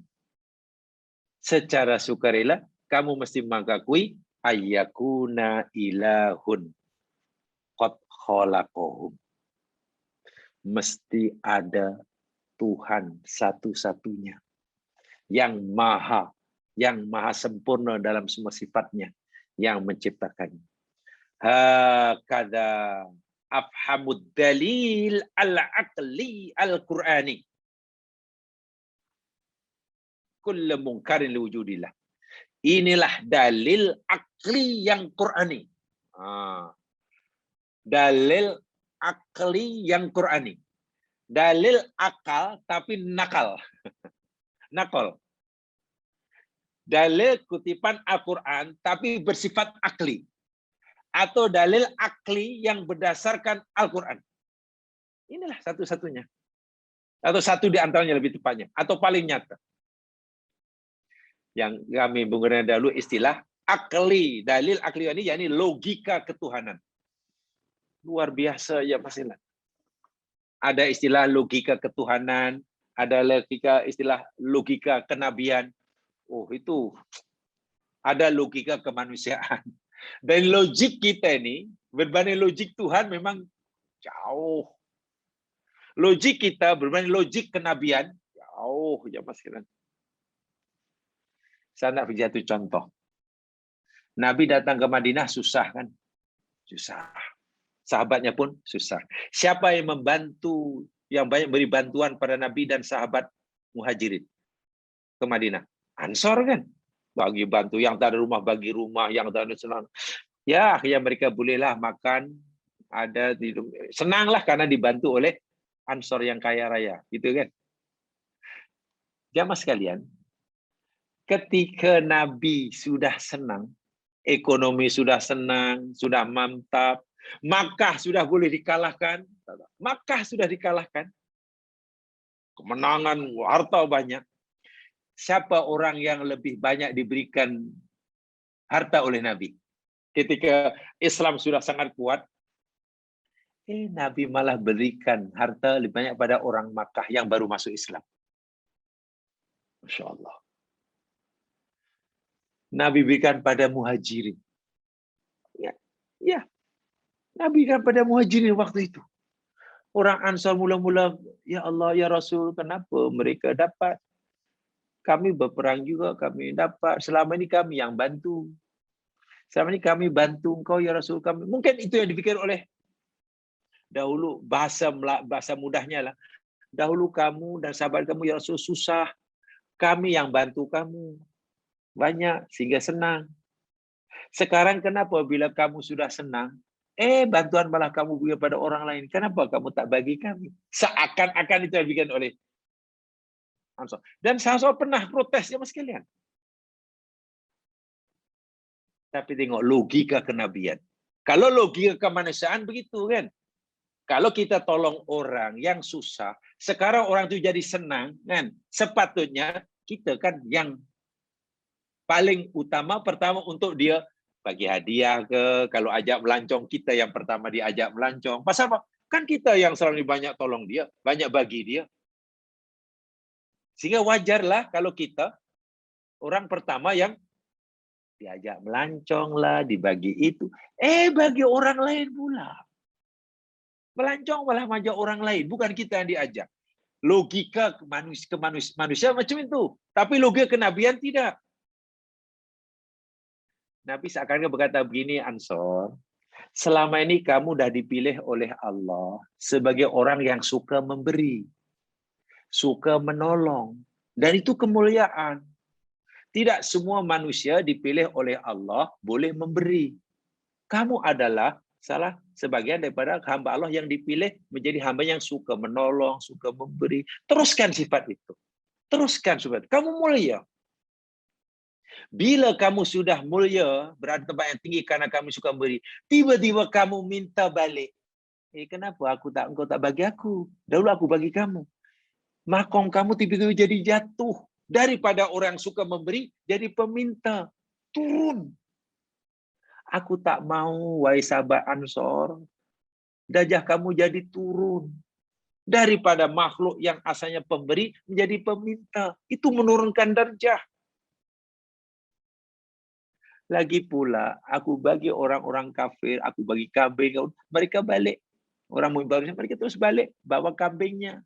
secara sukarela, kamu mesti mengakui ayyakuna ilahun qad khalaqahum. Mesti ada Tuhan satu-satunya yang maha sempurna dalam semua sifatnya yang menciptakannya. Hakadha afhamud dalil al-aqli al-Qur'ani. Kullu munkarin liwujudillah. Inilah dalil akli yang Qur'ani. Dalil akli yang Qur'ani. Dalil akal tapi nakal. Nakal. Dalil kutipan Al-Quran tapi bersifat akli. Atau dalil akli yang berdasarkan Al-Quran. Inilah satu-satunya. Atau satu di antaranya lebih tepatnya. Atau paling nyata. Yang kami menggunakan dahulu istilah akli. Dalil akli ini yakni logika ketuhanan. Luar biasa ya Mas Ilan. Ada istilah logika ketuhanan, ada istilah logika kenabian. Oh, itu ada logika kemanusiaan. Dan logik kita ini berbanding logik Tuhan memang jauh. Logik kita berbanding logik kenabian jauh ya Mas Ilan. Saya nak beri satu contoh. Nabi datang ke Madinah susah kan? Susah. Sahabatnya pun susah. Siapa yang membantu, yang banyak beri bantuan pada Nabi dan sahabat Muhajirin ke Madinah? Ansor kan? Bagi bantu, yang tak ada rumah bagi rumah, yang tak ada senang. Ya, akhirnya mereka bolehlah makan, ada senanglah karena dibantu oleh Ansor yang kaya raya, gitu kan? Jamaah sekalian, ketika Nabi sudah senang, ekonomi sudah senang, sudah mantap, Makkah sudah boleh dikalahkan, Makkah sudah dikalahkan, kemenangan, harta banyak. Siapa orang yang lebih banyak diberikan harta oleh Nabi? Ketika Islam sudah sangat kuat, Nabi malah berikan harta lebih banyak pada orang Makkah yang baru masuk Islam. Masya Allah. Nabi berikan pada Muhajirin. Ya. Nabi berikan pada Muhajirin waktu itu. Orang Ansar mula-mula, ya Allah, ya Rasul, kenapa mereka dapat? Kami berperang juga, kami dapat. Selama ini kami yang bantu. Selama ini kami bantu engkau, ya Rasul kami. Mungkin itu yang dipikir oleh dahulu, bahasa mudahnya lah. Dahulu kamu dan sahabat kamu, ya Rasul, susah. Kami yang bantu kamu. Banyak, sehingga senang. Sekarang kenapa bila kamu sudah senang, bantuan malah kamu beri pada orang lain. Kenapa kamu tak bagi kami? Seakan-akan itu yang dibikin oleh Ansor. Dan Ansor pernah protes ya Mas sekalian. Tapi tengok logika kenabian. Kalau logika kemanusiaan begitu kan. Kalau kita tolong orang yang susah, sekarang orang itu jadi senang kan. Sepatutnya kita kan yang paling utama pertama untuk dia bagi hadiah ke, kalau ajak melancong kita yang pertama diajak melancong. Pasal apa? Kan kita yang selalu banyak tolong dia, banyak bagi dia. Sehingga wajarlah kalau kita orang pertama yang diajak melancong lah, dibagi itu. Bagi orang lain pula. Melancong malah mengajak orang lain, bukan kita yang diajak. Logika manusia macam itu. Tapi logika kenabian tidak. Nabi seakan-akan berkata begini, Ansor, selama ini kamu dah dipilih oleh Allah sebagai orang yang suka memberi, suka menolong, dan itu kemuliaan. Tidak semua manusia dipilih oleh Allah boleh memberi. Kamu adalah salah sebagian daripada hamba Allah yang dipilih menjadi hamba yang suka menolong, suka memberi. Teruskan sifat itu. Teruskan sifat. Kamu mulia. Bila kamu sudah mulia, berada di tempat yang tinggi karena kamu suka memberi, tiba-tiba kamu minta balik. Kenapa engkau tak bagi aku? Dahulu aku bagi kamu. Makom kamu tiba-tiba jadi jatuh. Daripada orang suka memberi, jadi peminta. Turun. Aku tak mau, wahai sahabat Ansor. Darjah kamu jadi turun. Daripada makhluk yang asalnya pemberi, menjadi peminta. Itu menurunkan darjah. Lagi pula, aku bagi orang-orang kafir, aku bagi kambing, mereka balik. Orang Mu'min mereka terus balik, bawa kambingnya,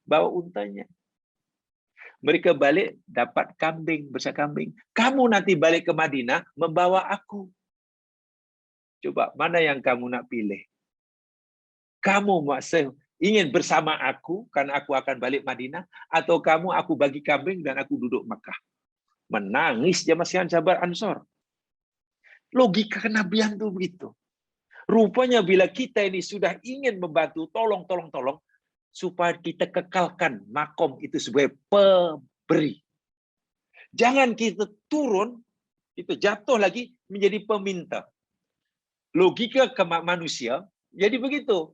bawa untanya. Mereka balik dapat kambing, besar kambing. Kamu nanti balik ke Madinah membawa aku. Coba mana yang kamu nak pilih? Kamu maksud ingin bersama aku karena aku akan balik Madinah, atau kamu aku bagi kambing dan aku duduk Makkah? Menangis jamaah sahabat Ansor. Logika kenabian itu begitu. Rupanya bila kita ini sudah ingin membantu, tolong, supaya kita kekalkan makom itu sebagai pemberi. Jangan kita turun, kita jatuh lagi menjadi peminta. Logika manusia jadi begitu.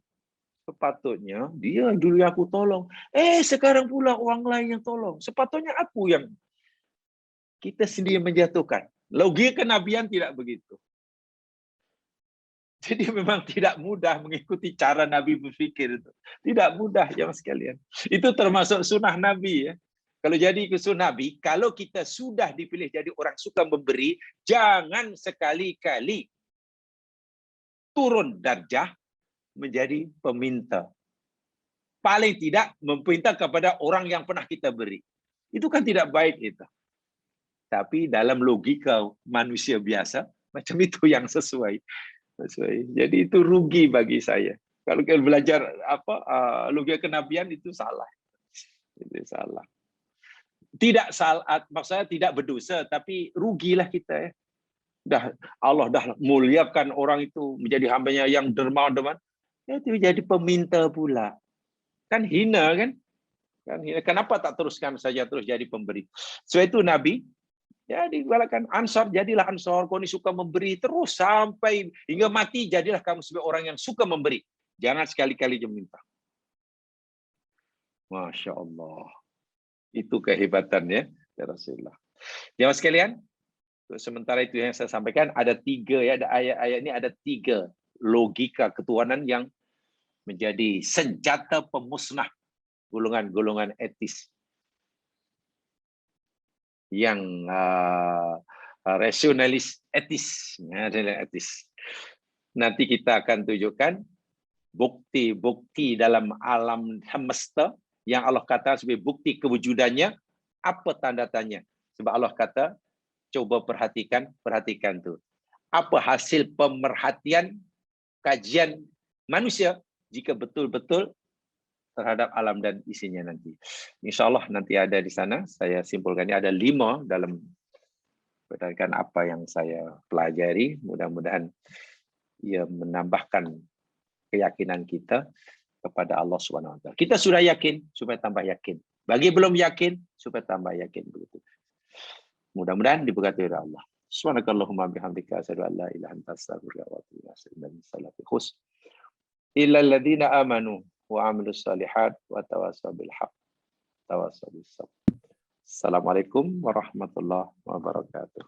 Sepatutnya dia dulu aku tolong. Sekarang pula orang lain yang tolong. Sepatutnya aku yang kita sendiri menjatuhkan. Logika kenabian tidak begitu. Jadi memang tidak mudah mengikuti cara Nabi berpikir itu. Tidak mudah ya mas sekalian. Itu termasuk sunnah Nabi ya. Kalau jadi sunnah Nabi, kalau kita sudah dipilih jadi orang suka memberi, jangan sekali-kali turun darjah menjadi peminta. Paling tidak meminta kepada orang yang pernah kita beri. Itu kan tidak baik itu. Tapi dalam logika manusia biasa, macam itu yang sesuai. Jadi itu rugi bagi saya. Kalau kita belajar logika kenabian itu salah. Itu salah. Tidak salah, maksudnya tidak berdosa, tapi rugilah kita ya. Allah dah muliakan orang itu menjadi hambanya yang dermawan, itu jadi peminta pula. Kan hina kan? Kenapa tak teruskan saja terus jadi pemberi? Sebab itu Nabi ya digalakkan Ansor, jadilah Ansor, kau ini suka memberi terus sampai hingga mati, jadilah kamu sebagai orang yang suka memberi. Jangan sekali-kali meminta. Masya Allah. Itu kehebatannya ya Rasulullah. Jemaah sekalian, sementara itu yang saya sampaikan ada 3 ya, ada ayat-ayat ini ada 3 logika ketuhanan yang menjadi senjata pemusnah golongan-golongan etis. Yang rasionalis etis. Nanti kita akan tunjukkan bukti-bukti dalam alam semesta yang Allah kata sebagai bukti kewujudannya, apa tanda tanya? Sebab Allah kata, coba perhatikan tuh. Apa hasil pemerhatian kajian manusia jika betul-betul terhadap alam dan isinya nanti. InsyaAllah nanti ada di sana. Saya simpulkan ini ada 5 dalam berdasarkan apa yang saya pelajari. Mudah-mudahan ia menambahkan keyakinan kita kepada Allah SWT. Kita sudah yakin, supaya tambah yakin. Bagi belum yakin, supaya tambah yakin. Begitu. Mudah-mudahan diberkati oleh Allah. Subhanakallahumma bihamdika asyhadu an la ilaha illa anta astaghfiruka wa atubu ilaik. Illal ladzina amanu wa amilus salihat wa tawassaw bil haqq tawassaw bis sabr. Assalamualaikum warahmatullahi wabarakatuh.